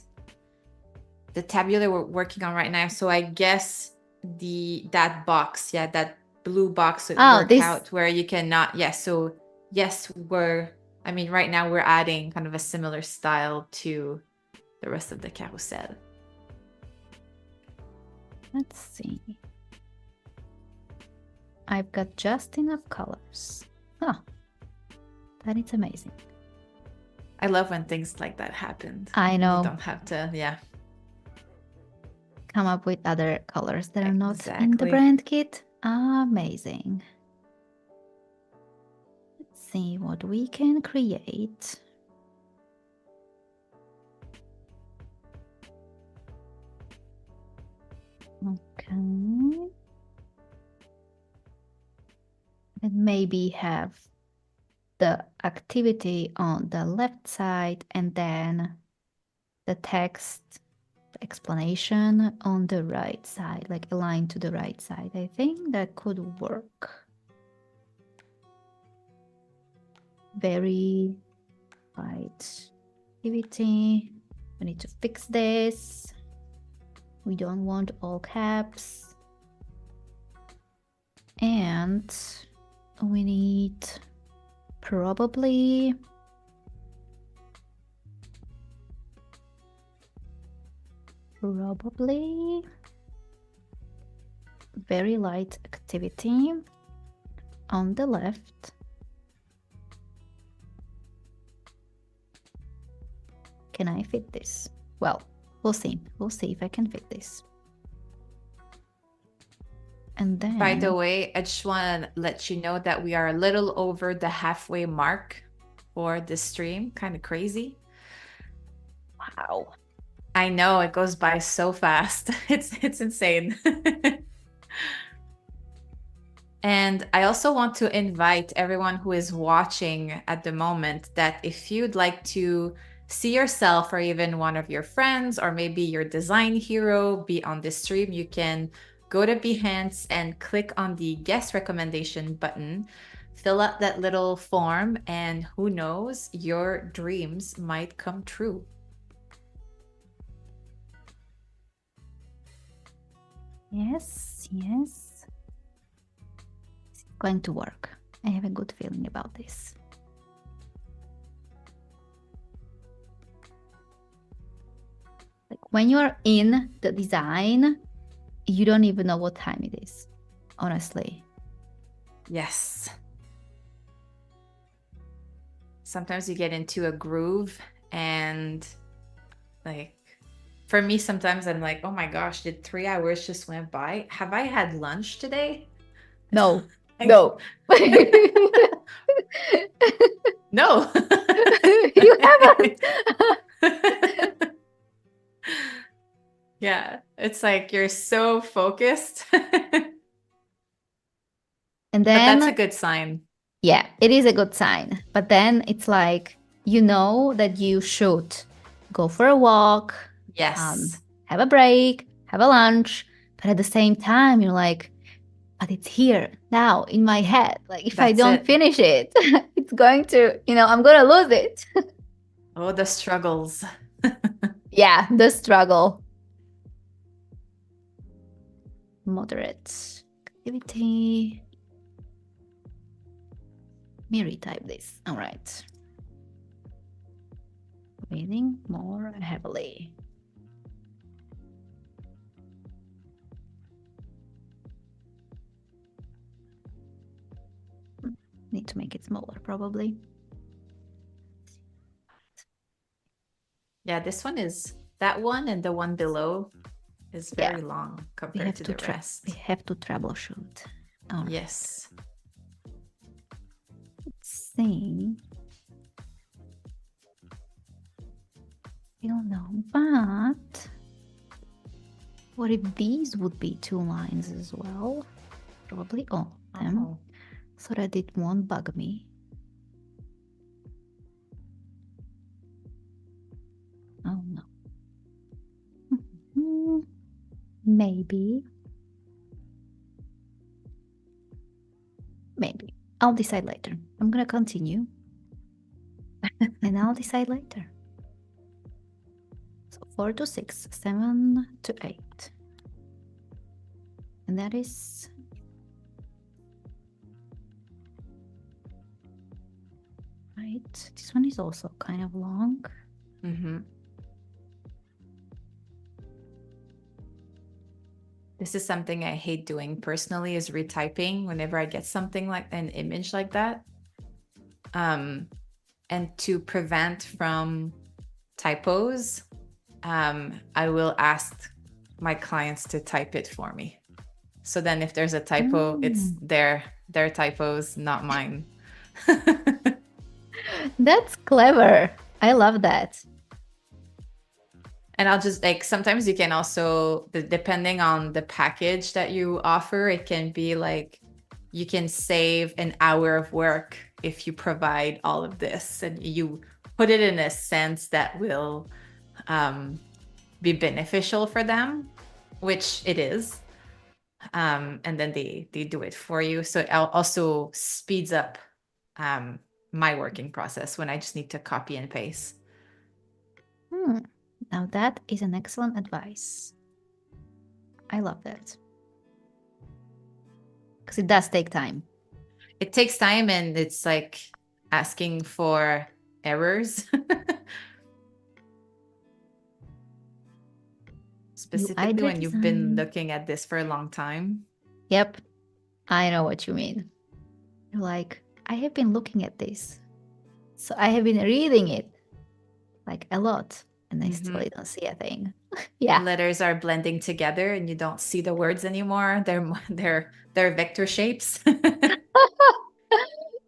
the tabular we're working on right now. So I guess that box, yeah, that blue box would work out where you cannot. Yes. So yes, right now we're adding kind of a similar style to the rest of the carousel. Let's see. I've got just enough colors. Huh. That is amazing. I love when things like that happen. I know. You don't have to, yeah. Come up with other colors that are not in the brand kit. Amazing. Let's see what we can create. Okay. And maybe have the activity on the left side and then the text explanation on the right side, like aligned to the right side. I think that could work. Very right activity. We need to fix this. We don't want all caps. And we need probably very light activity on the left. Can I fit this? Well, we'll see. We'll see if I can fit this. And then, by the way, I just want to let you know that we are a little over the halfway mark for this stream. Kind of crazy. Wow. I know, it goes by so fast. It's insane. And I also want to invite everyone who is watching at the moment that if you'd like to see yourself or even one of your friends or maybe your design hero be on this stream, you can go to Behance and click on the guest recommendation button, fill out that little form, and who knows, your dreams might come true. Yes, yes. It's going to work. I have a good feeling about this. Like when you are in the design, you don't even know what time it is, honestly. Yes. Sometimes you get into a groove and like, for me, sometimes I'm like, oh my gosh, did 3 hours just went by? Have I had lunch today? No, no. No. You haven't. Yeah, it's like you're so focused. And then, but that's a good sign. Yeah, it is a good sign. But then it's like, you know that you should go for a walk. Yes. Have a break, have a lunch. But at the same time, you're like, but it's here now in my head. Like if I don't finish it, it's going to, I'm going to lose it. Oh, the struggles. Yeah, the struggle. Moderate activity. Let me retype this. All right. Breathing more heavily. Need to make it smaller, probably. Yeah, this one is, that one and the one below is Yeah. very long We compared have to to the rest. we have to troubleshoot. All right. Yes. Let's see. Still no, but what if these would be 2 lines as well? Probably all of them, Oh. so that it won't bug me. Oh no. Maybe. Maybe. I'll decide later. I'm gonna continue. And I'll decide later. So 4 to 6, 7 to 8. And that is right. This one is also kind of long. Mm-hmm. This is something I hate doing personally, is retyping whenever I get something like an image like that. And to prevent from typos, I will ask my clients to type it for me. So then if there's a typo, it's their typos, not mine. That's clever. I love that. And I'll just like, sometimes you can also, depending on the package that you offer, it can be like, you can save an hour of work if you provide all of this and you put it in a sense that will be beneficial for them, which it is. And then they do it for you. So it also speeds up my working process when I just need to copy and paste. Now that is an excellent advice. I love that. Because it does take time. It takes time, and it's like asking for errors. Specifically when you've been looking at this for a long time. Yep, I know what you mean. You're like, I have been looking at this. So I have been reading it like a lot, and I still don't see a thing. Yeah. Letters are blending together and you don't see the words anymore. They're vector shapes.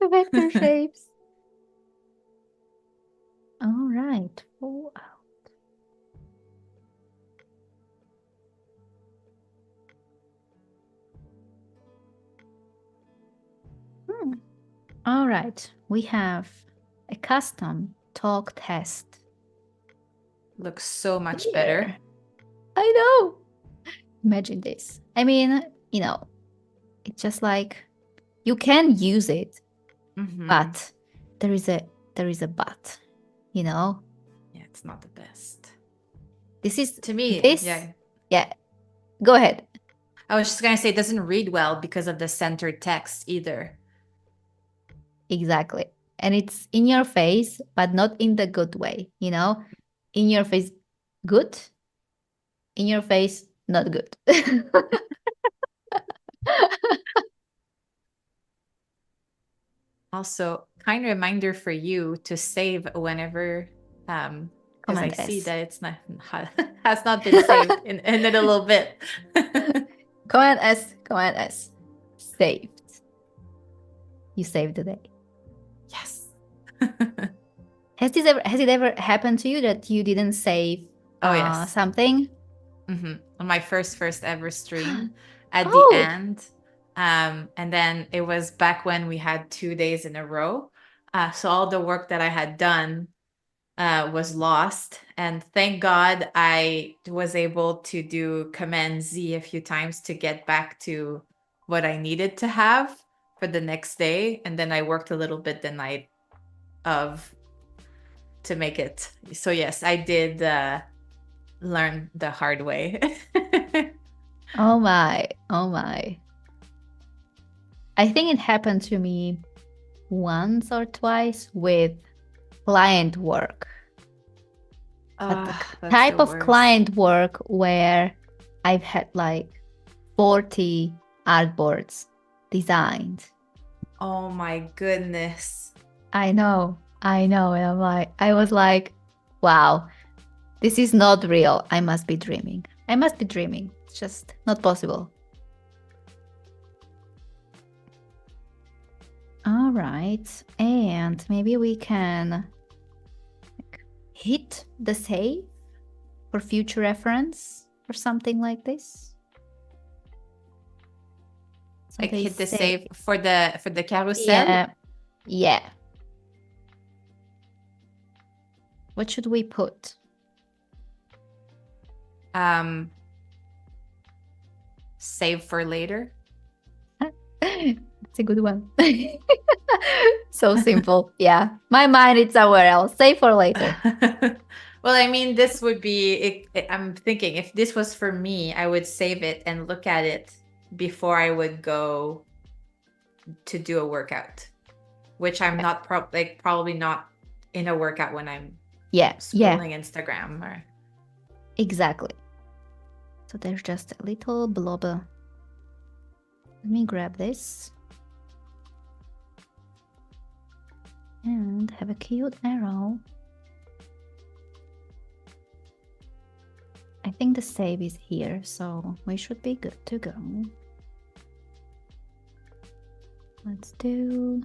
Vector shapes. All right. Pull out. All right. We have a custom talk test. Looks so much better. I know. Imagine this. I mean, you know, it's just like you can use it, but there is a but, you know? Yeah, it's not the best. This is to me. Yeah. Go ahead. I was just gonna say it doesn't read well because of the centered text either. Exactly. And it's in your face, but not in the good way, you know? In your face, good. In your face, not good. Also, kind reminder for you to save whenever, because I see that it's not has not been saved in it a little bit. Command S, saved. You saved the day. Yes. Has it ever happened to you that you didn't save yes. something? On my first ever stream at the end. And then it was back when we had 2 days in a row. So all the work that I had done was lost. And thank God I was able to do Command Z a few times to get back to what I needed to have for the next day. And then I worked a little bit the night of to make it. So yes, I did learn the hard way. Oh my. I think it happened to me once or twice with client work. But the type of client work where I've had like 40 artboards designed. Oh my goodness. I know. And I was like, wow, This is not real. I must be dreaming. I must be dreaming. It's just not possible. All right. And maybe we can hit the save for future reference or something like this. So Like they hit the say- save for the carousel. Yeah. Yeah. What should we put? Save for later. It's a good one. So simple. Yeah. My mind is somewhere else. Save for later. Well, I mean, this would be, I'm thinking if this was for me, I would save it and look at it before I would go to do a workout, which I'm not probably not in a workout when I'm scrolling Instagram or. Exactly. So there's just a little blob. Let me grab this and have a cute arrow. I think the save is here, so we should be good to go. Let's do...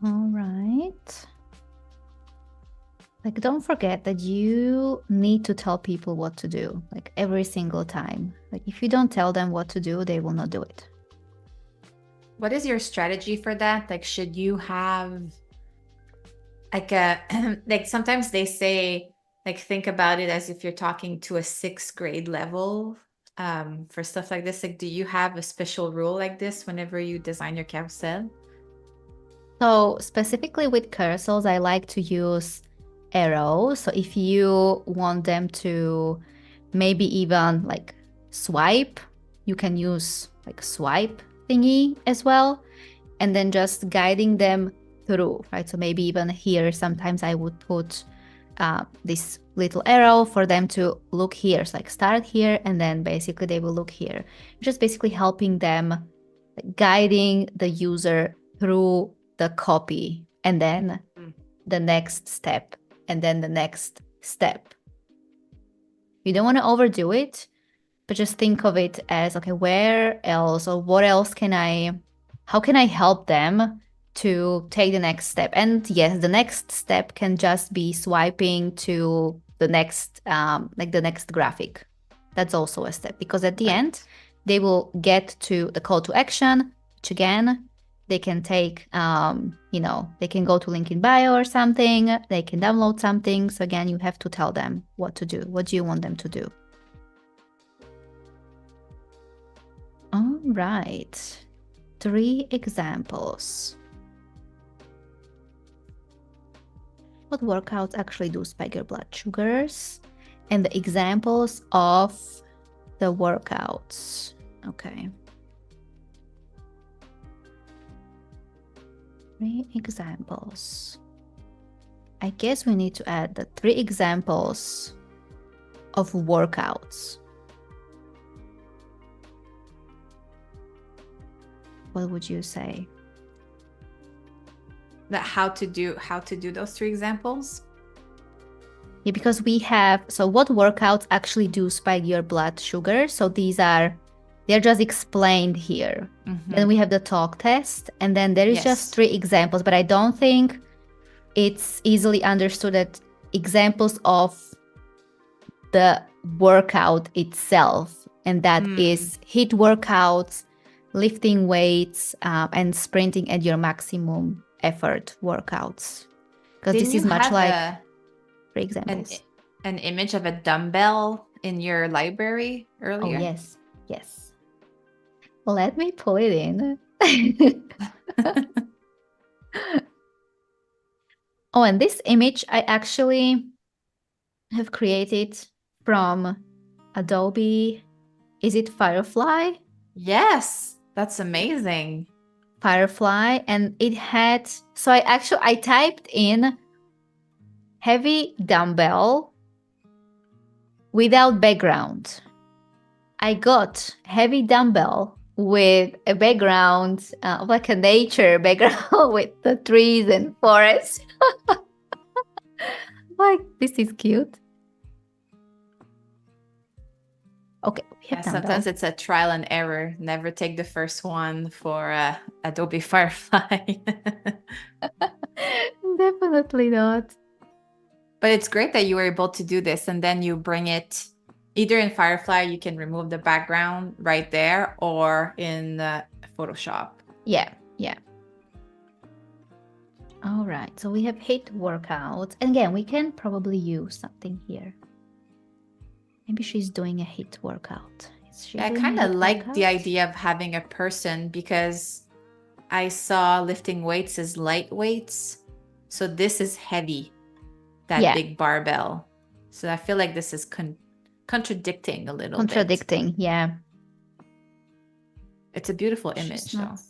All right. Like, don't forget that you need to tell people what to do, like every single time. Like, if you don't tell them what to do, they will not do it. What is your strategy for that? Like, should you have like a, like sometimes they say, like, think about it as if you're talking to a 6th grade level for stuff like this. Like, do you have a special rule like this whenever you design your carousel? So specifically with carousels, I like to use arrows. So if you want them to maybe even like swipe, you can use like swipe thingy as well, and then just guiding them through, right? So maybe even here, sometimes I would put this little arrow for them to look here. So like start here, and then basically they will look here. Just basically helping them, like, guiding the user through the copy, and then the next step, and then the next step. You don't want to overdo it, but just think of it as, okay, where else or what else how can I help them to take the next step? And yes, the next step can just be swiping to the next, like the next graphic. That's also a step, because at the end, they will get to the call to action, which again, they can take, they can go to link in bio or something, they can download something. So again, you have to tell them what to do. What do you want them to do? All right, 3 examples. What workouts actually do spike your blood sugars? And the examples of the workouts. Okay. 3 examples. I guess we need to add the 3 examples of workouts. What would you say? That how to do those 3 examples? Yeah, because we have, so what workouts actually do spike your blood sugar? So they're just explained here. Then we have the talk test, and then there is just 3 examples, but I don't think it's easily understood that examples of the workout itself, and that is HIIT workouts, lifting weights, and sprinting at your maximum effort workouts. Because this is much like 3 examples. An image of a dumbbell in your library earlier? Oh, yes. Yes. Well, let me pull it in. Oh, and this image I actually have created from Adobe. Is it Firefly? Yes, that's amazing. Firefly, and it had, so I typed in heavy dumbbell without background. I got heavy dumbbell with a background, like a nature background with the trees and forests. Like, this is cute. Okay, we have Yeah, dumbbell. sometimes it's a trial and error. Never take the first one for Adobe Firefly. Definitely not. But it's great that you were able to do this, and then you bring it either in Firefly, you can remove the background right there, or in Photoshop. Yeah, yeah. All right, so we have HIIT workouts. And again, we can probably use something here. Maybe she's doing a HIIT workout. Is she I doing kind a of HIIT like the workout? idea of having a person because I saw lifting weights as light weights. So this is heavy, that Yeah, big barbell. So I feel like this is contradicting a little bit. contradicting. Yeah, It's a beautiful she's image, not. though.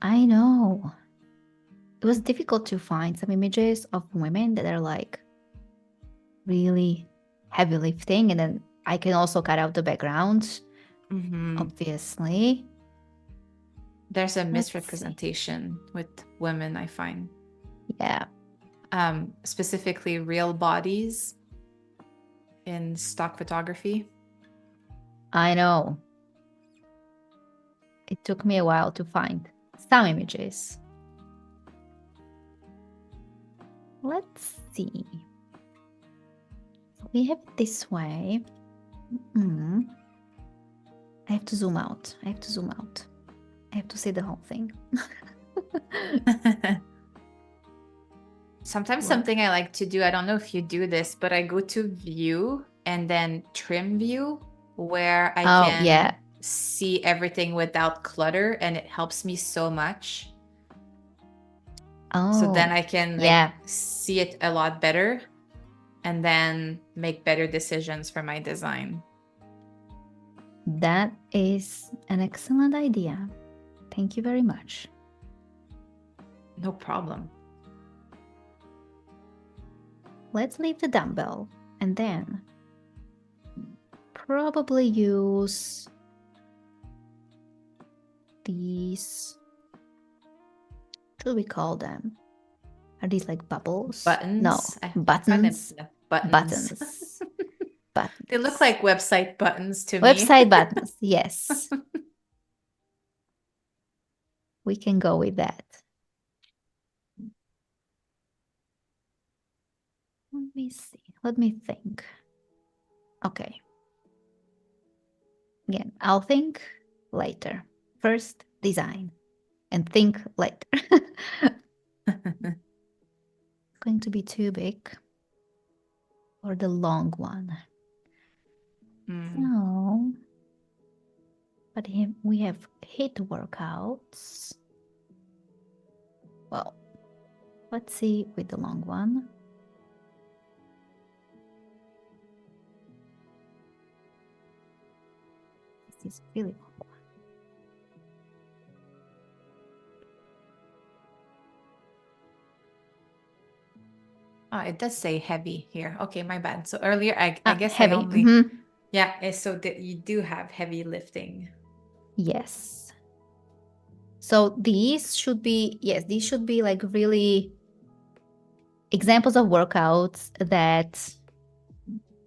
I know. It was difficult to find some images of women that are like really heavy lifting, and then I can also cut out the background, obviously. There's a Let's see. misrepresentation with women, I find. Yeah. Specifically real bodies in stock photography. I know. It took me a while to find some images. Let's see. We have it this way. I have to zoom out. I have to see the whole thing. Sometimes something I like to do, I don't know if you do this, but I go to view and then trim view where I can see everything without clutter, and it helps me so much. So then I can see it a lot better and then make better decisions for my design. That is an excellent idea. Thank you very much. No problem. Let's leave the dumbbell and then probably use these. What do we call them? Are these like bubbles? Buttons? No, buttons. Buttons. Buttons. They look like website buttons to me. me. Website buttons, yes. We can go with that. Let me see. Let me think. Okay. Again, I'll think later. First, design and think later. It's going to be too big or the long one. So, but we have HIIT workouts. Well, let's see with the long one. This is really long one. Oh, it does say heavy here. Okay, my bad. So earlier, I guess heavy. I only... Yeah, so that you do have heavy lifting. Yes. So these should be, yes, these should be like really examples of workouts that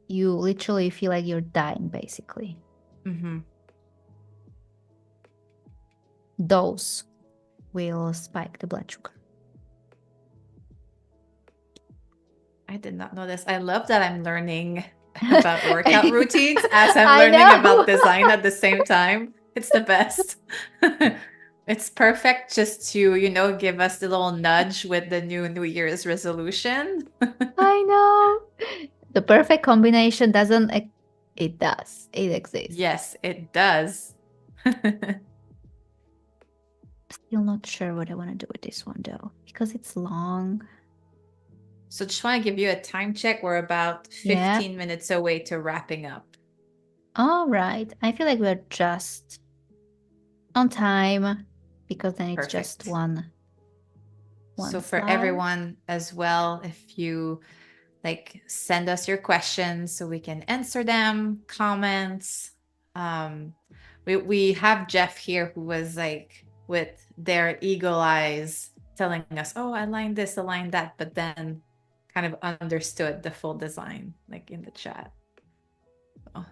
you literally feel like you're dying, basically. Those will spike the blood sugar. I did not know this. I love that I'm learning about workout routines as I'm learning about design at the same time. It's the best. It's perfect just to, give us the little nudge with the New Year's resolution. I know. The perfect combination doesn't... It does. It exists. Yes, it does. Still not sure what I want to do with this one, though, because it's long. So just want to give you a time check. We're about 15 minutes away to wrapping up. All right. I feel like we're just on time because then it's just one so slide. for everyone as well, if you send us your questions so we can answer them, comments. We have Jeff here who was like with their eagle eyes telling us, oh, align this, align that, but then kind of understood the full design, like in the chat. Oh.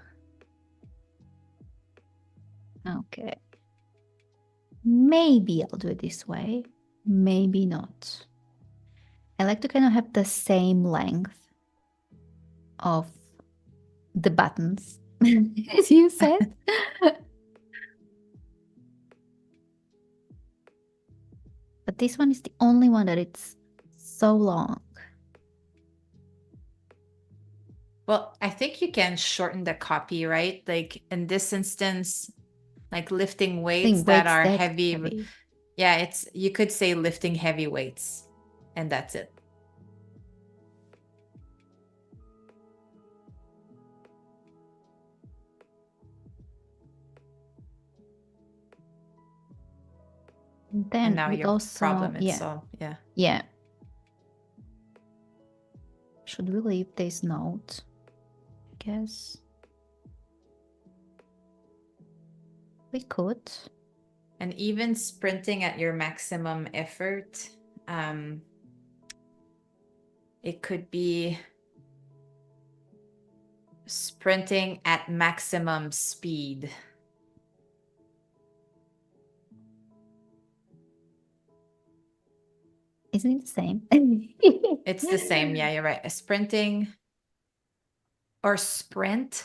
Okay. Maybe I'll do it this way. Maybe not. I like to kind of have the same length of the buttons, as you said. But this one is the only one that it's so long. Well, I think you can shorten the copy, right? Like in this instance, like lifting weights that are heavy. Yeah, you could say lifting heavy weights, and that's it. Then and now we your also, problem is solved. Yeah. Yeah. Should we leave this note? I guess we could. And even sprinting at your maximum effort, it could be sprinting at maximum speed. Isn't it the same? It's the same. Yeah, you're right. Sprinting or sprint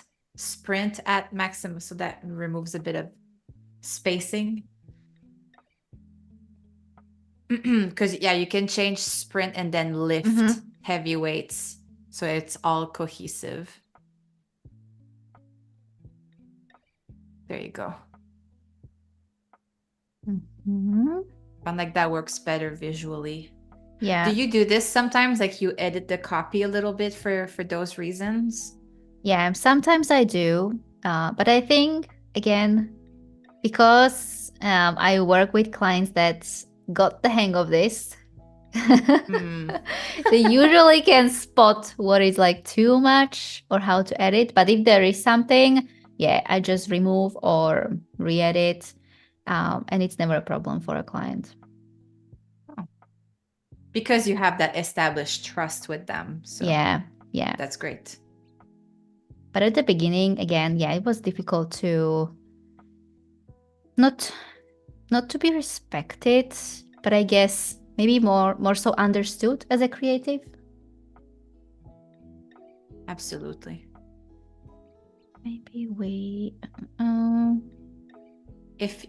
at maximum. So that removes a bit of spacing. Because, yeah, you can change sprint and then lift heavy weights. So it's all cohesive. There you go. Found like that works better visually. Yeah. Do you do this sometimes? Like you edit the copy a little bit for those reasons? Yeah, sometimes I do. But I think, again, because I work with clients that got the hang of this, they usually can spot what is like too much or how to edit. But if there is something, yeah, I just remove or re-edit. And it's never a problem for a client. Because you have that established trust with them. So yeah. That's great. But at the beginning, again, yeah, it was difficult to not to be respected, but I guess maybe more so understood as a creative. Absolutely. Maybe we if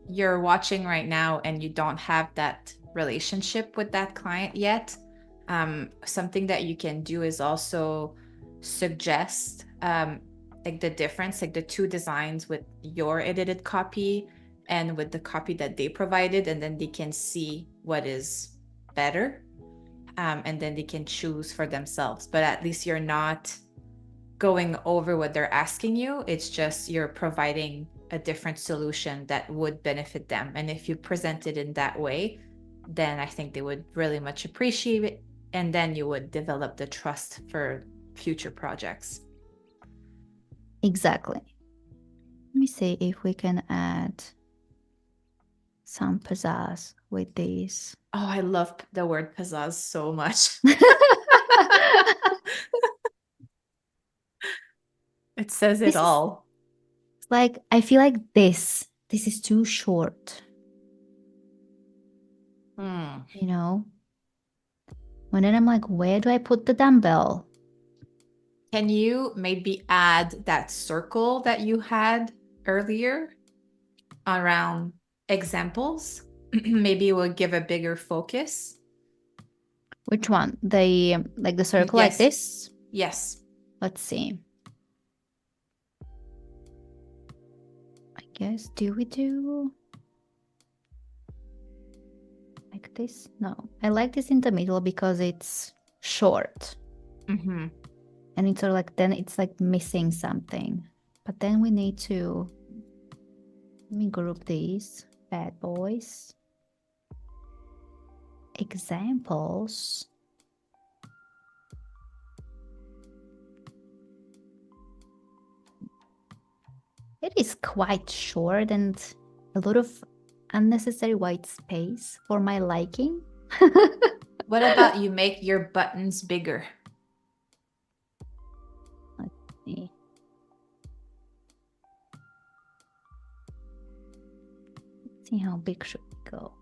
you're watching right now and you don't have that relationship with that client yet, something that you can do is also suggest like the difference, like the two designs with your edited copy and with the copy that they provided, and then they can see what is better, and then they can choose for themselves. But at least you're not going over what they're asking you. It's just you're providing a different solution that would benefit them. And if you present it in that way, then I think they would really much appreciate it. And then you would develop the trust for future projects. Exactly. Let me see if we can add some pizzazz with these. Oh, I love the word pizzazz so much. It says it all. Like, I feel like this is too short. You know? And then I'm like, where do I put the dumbbell? Can you maybe add that circle that you had earlier around examples? Maybe it will give a bigger focus. Which one? The like the circle like this? Yes. Let's see. I guess, do we do like this? No. I like this in the middle because it's short. And it's sort of like, then it's like missing something. But then we need to, let me group these bad boys. Examples. It is quite short and a lot of unnecessary white space for my liking. What about you make your buttons bigger? Let's see. Let's see how big should we go.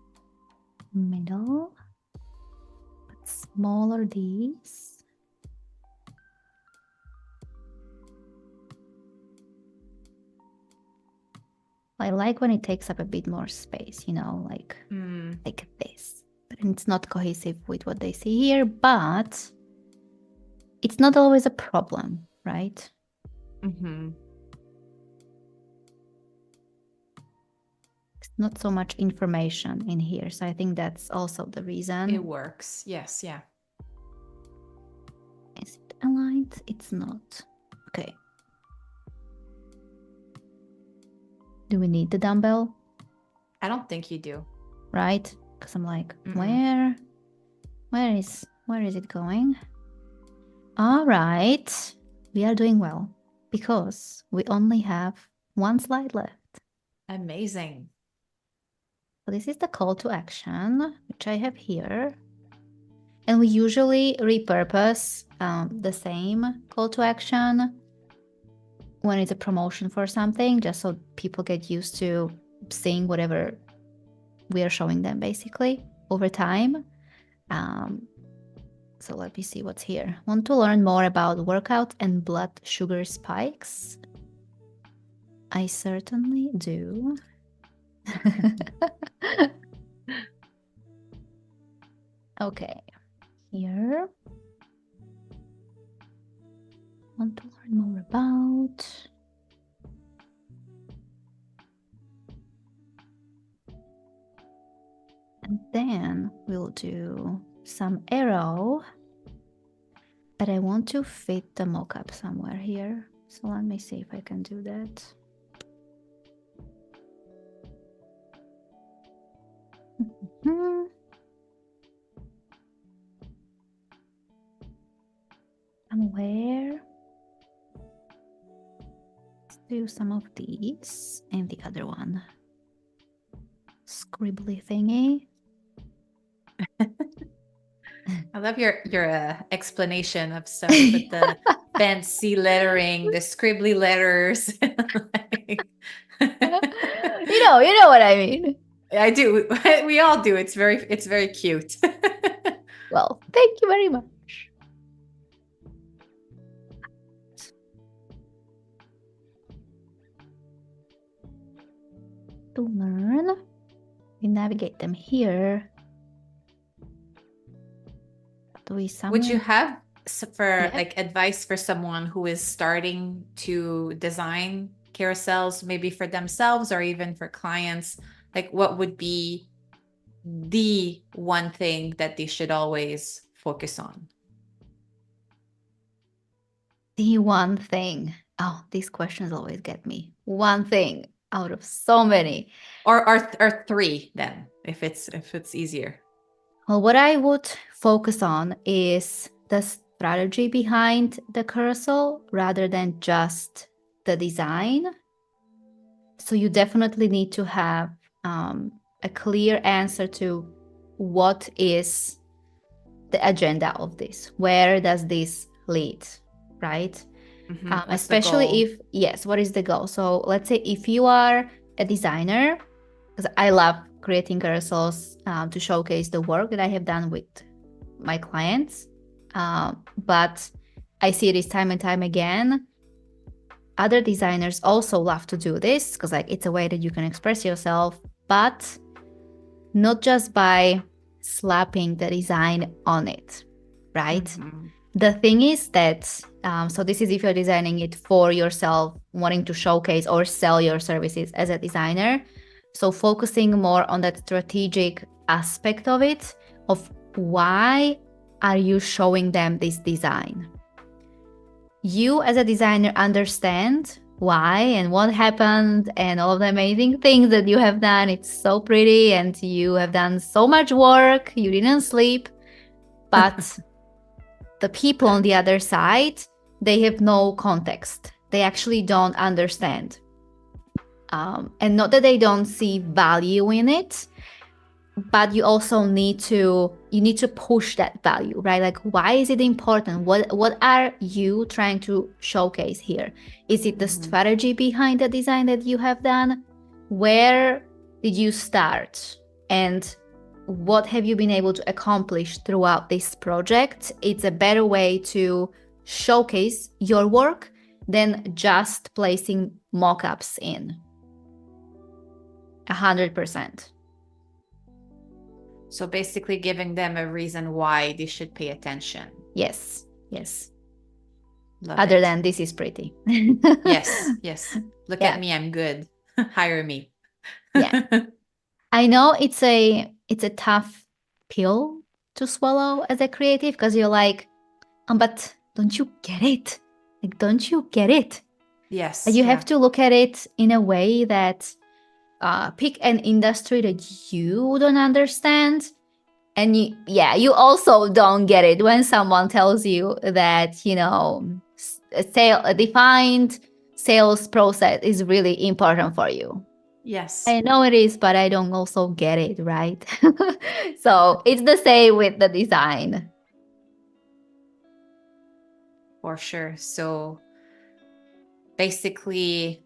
Middle. But smaller these. I like when it takes up a bit more space, you know, like this. But it's not cohesive with what they see here, but it's not always a problem, right? Mm-hmm. It's not so much information in here, so I think that's also the reason. It works. Yes, yeah. Is it aligned? It's not. Okay. Do we need the dumbbell? I don't think you do. Right? Because I'm like, where is it going? All right. We are doing well because we only have one slide left. Amazing. So this is the call to action, which I have here. And we usually repurpose the same call to action when it's a promotion for something, just so people get used to seeing whatever we are showing them basically over time. So let me see what's here. Want to learn more about workout and blood sugar spikes? I certainly do. Okay, here. Want to learn more about. And then we'll do some arrow, but I want to fit the mockup somewhere here. So let me see if I can do that. Somewhere. Let's do some of these and the other one. Scribbly thingy. I love your explanation of stuff with the fancy lettering, the scribbly letters. You know what I mean. I do. We all do. It's very cute. Well, thank you very much. To learn, we navigate them here. Would you have like advice for someone who is starting to design carousels, maybe for themselves or even for clients? Like, what would be the one thing that they should always focus on? The one thing. Oh, these questions always get me. One thing out of so many. Or three then, if it's easier. Well, what I would focus on is the strategy behind the carousel rather than just the design. So you definitely need to have a clear answer to what is the agenda of this. Where does this lead, right? Especially if, yes, what is the goal? So let's say if you are a designer, because I love creating carousels to showcase the work that I have done with my clients. But I see this time and time again. Other designers also love to do this because like it's a way that you can express yourself, but not just by slapping the design on it, right? The thing is that, so this is if you're designing it for yourself, wanting to showcase or sell your services as a designer. So focusing more on that strategic aspect of it, of why are you showing them this design? You as a designer understand why and what happened and all of the amazing things that you have done. It's so pretty and you have done so much work. You didn't sleep, but the people on the other side, they have no context. They actually don't understand. And not that they don't see value in it, but you also need to push that value, right? Like, why is it important? What are you trying to showcase here? Is it the strategy behind the design that you have done? Where did you start? And what have you been able to accomplish throughout this project? It's a better way to showcase your work than just placing mockups in. 100%. So basically giving them a reason why they should pay attention. Yes, yes. Love Other it. than this is pretty. Yes, yes. Look at me, I'm good. Hire me. Yeah. I know it's a tough pill to swallow as a creative, because you're like, but don't you get it? Like, don't you get it? Yes. Like, you have to look at it in a way that pick an industry that you don't understand. And you also don't get it when someone tells you that, a defined sales process is really important for you. Yes. I know it is, but I don't also get it, right? So it's the same with the design. For sure. So basically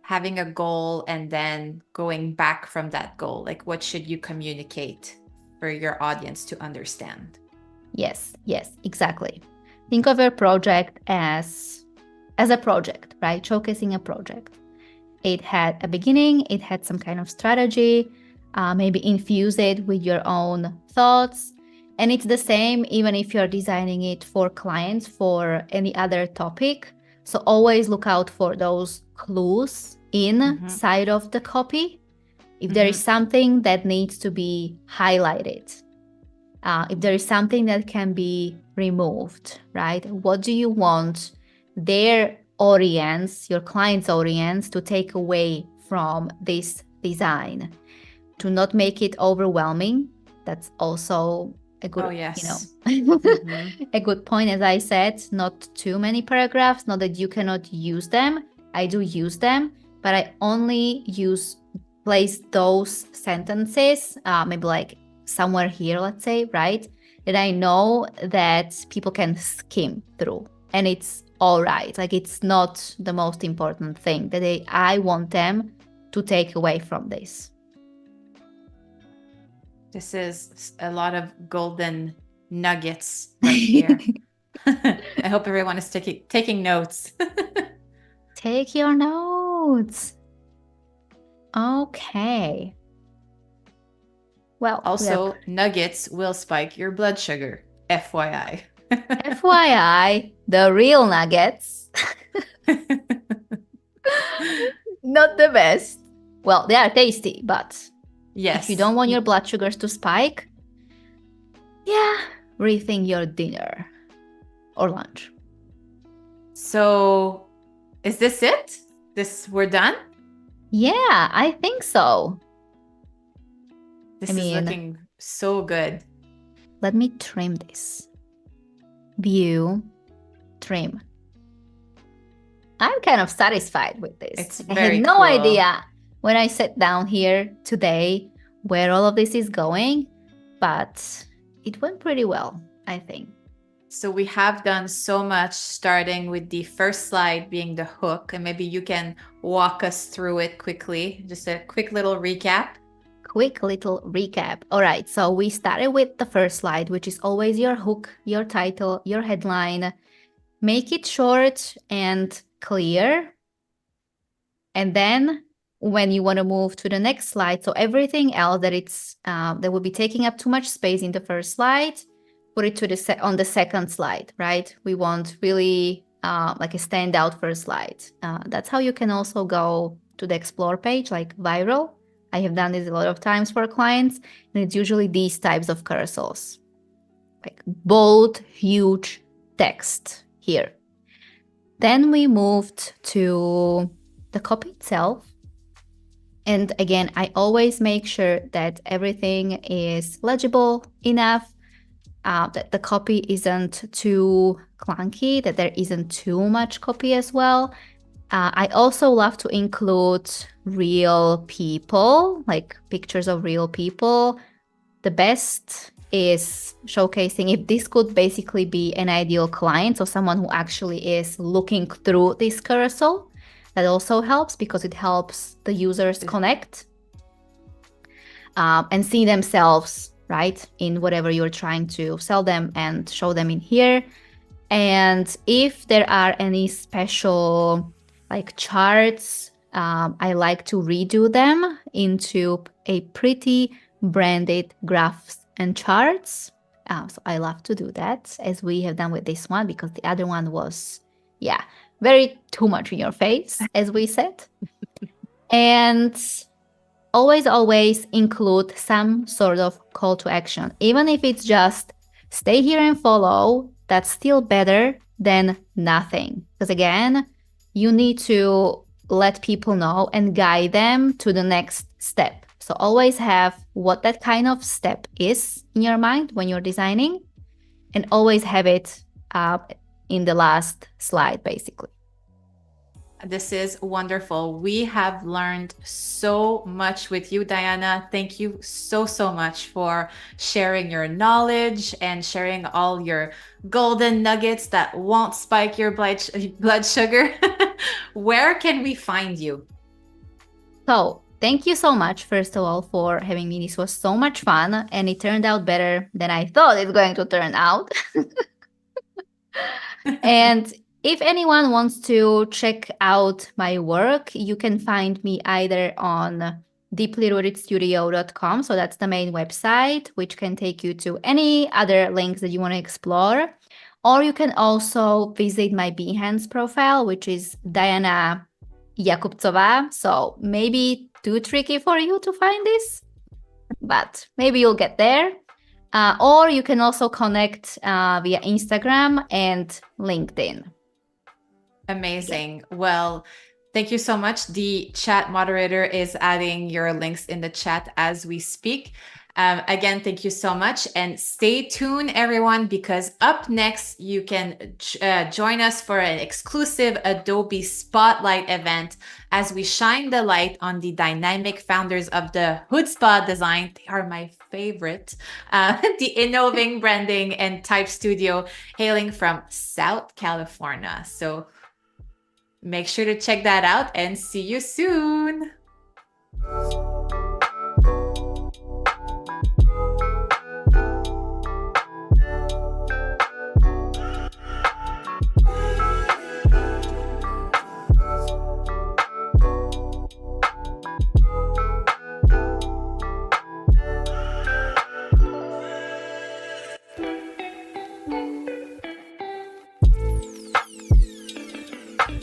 having a goal and then going back from that goal, like what should you communicate for your audience to understand? Yes, exactly. Think of your project as a project, right? Showcasing a project. It had a beginning, it had some kind of strategy, maybe infuse it with your own thoughts. And it's the same even if you're designing it for clients for any other topic. So always look out for those clues inside of the copy. If there is something that needs to be highlighted, if there is something that can be removed, right? What do you want their audience, your client's audience, to take away from this design? To not make it overwhelming. That's also a good, a good point. As I said, not too many paragraphs, not that you cannot use them. I do use them, but I only place those sentences, maybe like somewhere here, let's say, right? That I know that people can skim through, and it's all right. Like, it's not the most important thing that I want them to take away from this. This is a lot of golden nuggets right here. I hope everyone is taking notes. Take your notes. Okay. Well, also, nuggets will spike your blood sugar. FYI. FYI, the real nuggets. Not the best. Well, they are tasty, but yes, if you don't want your blood sugars to spike, rethink your dinner or lunch. So, is this it? We're done? Yeah, I think so. This is looking so good. Let me trim this. View, trim. I'm kind of satisfied with this. I had no idea when I sat down here today where all of this is going, but it went pretty well, I think. So we have done so much, starting with the first slide being the hook, and maybe you can walk us through it quickly. Just a quick little recap. All right, so we started with the first slide, which is always your hook, your title, your headline. Make it short and clear. And then when you want to move to the next slide, so everything else that will be taking up too much space in the first slide, put it on the second slide, right? We want really like a standout first slide. That's how you can also go to the explore page, like viral. I have done this a lot of times for clients, and it's usually these types of carousels, like bold, huge text here. Then we moved to the copy itself. And again, I always make sure that everything is legible enough, that the copy isn't too clunky, that there isn't too much copy as well. I also love to include real people, like pictures of real people. The best is showcasing if this could basically be an ideal client, so someone who actually is looking through this carousel. That also helps because it helps the users connect and see themselves, right, in whatever you're trying to sell them and show them in here. And if there are any special like charts, I like to redo them into a pretty branded graphs and charts. So I love to do that, as we have done with this one, because the other one was, yeah, very too much in your face, as we said. And always include some sort of call to action. Even if it's just stay here and follow, that's still better than nothing. Because again, you need to let people know and guide them to the next step. So always have what that kind of step is in your mind when you're designing, and always have it in the last slide, basically. This is wonderful. We have learned so much with you, Diana. Thank you so much for sharing your knowledge and sharing all your golden nuggets that won't spike your blood sugar. Where can we find you? So, thank you so much, first of all, for having me. This was so much fun, and it turned out better than I thought it's going to turn out. And if anyone wants to check out my work, you can find me either on deeplyrootedstudio.com. So that's the main website, which can take you to any other links that you want to explore. Or you can also visit my Behance profile, which is Diana Jakubcova. So maybe too tricky for you to find this, but maybe you'll get there. Or you can also connect via Instagram and LinkedIn. Amazing. Yeah. Well, thank you so much. The chat moderator is adding your links in the chat as we speak. Again, thank you so much. And stay tuned, everyone, because up next, you can join us for an exclusive Adobe Spotlight event as we shine the light on the dynamic founders of the Hutzpah design. They are my favorite. The innovating branding and type studio hailing from South California. So make sure to check that out and see you soon.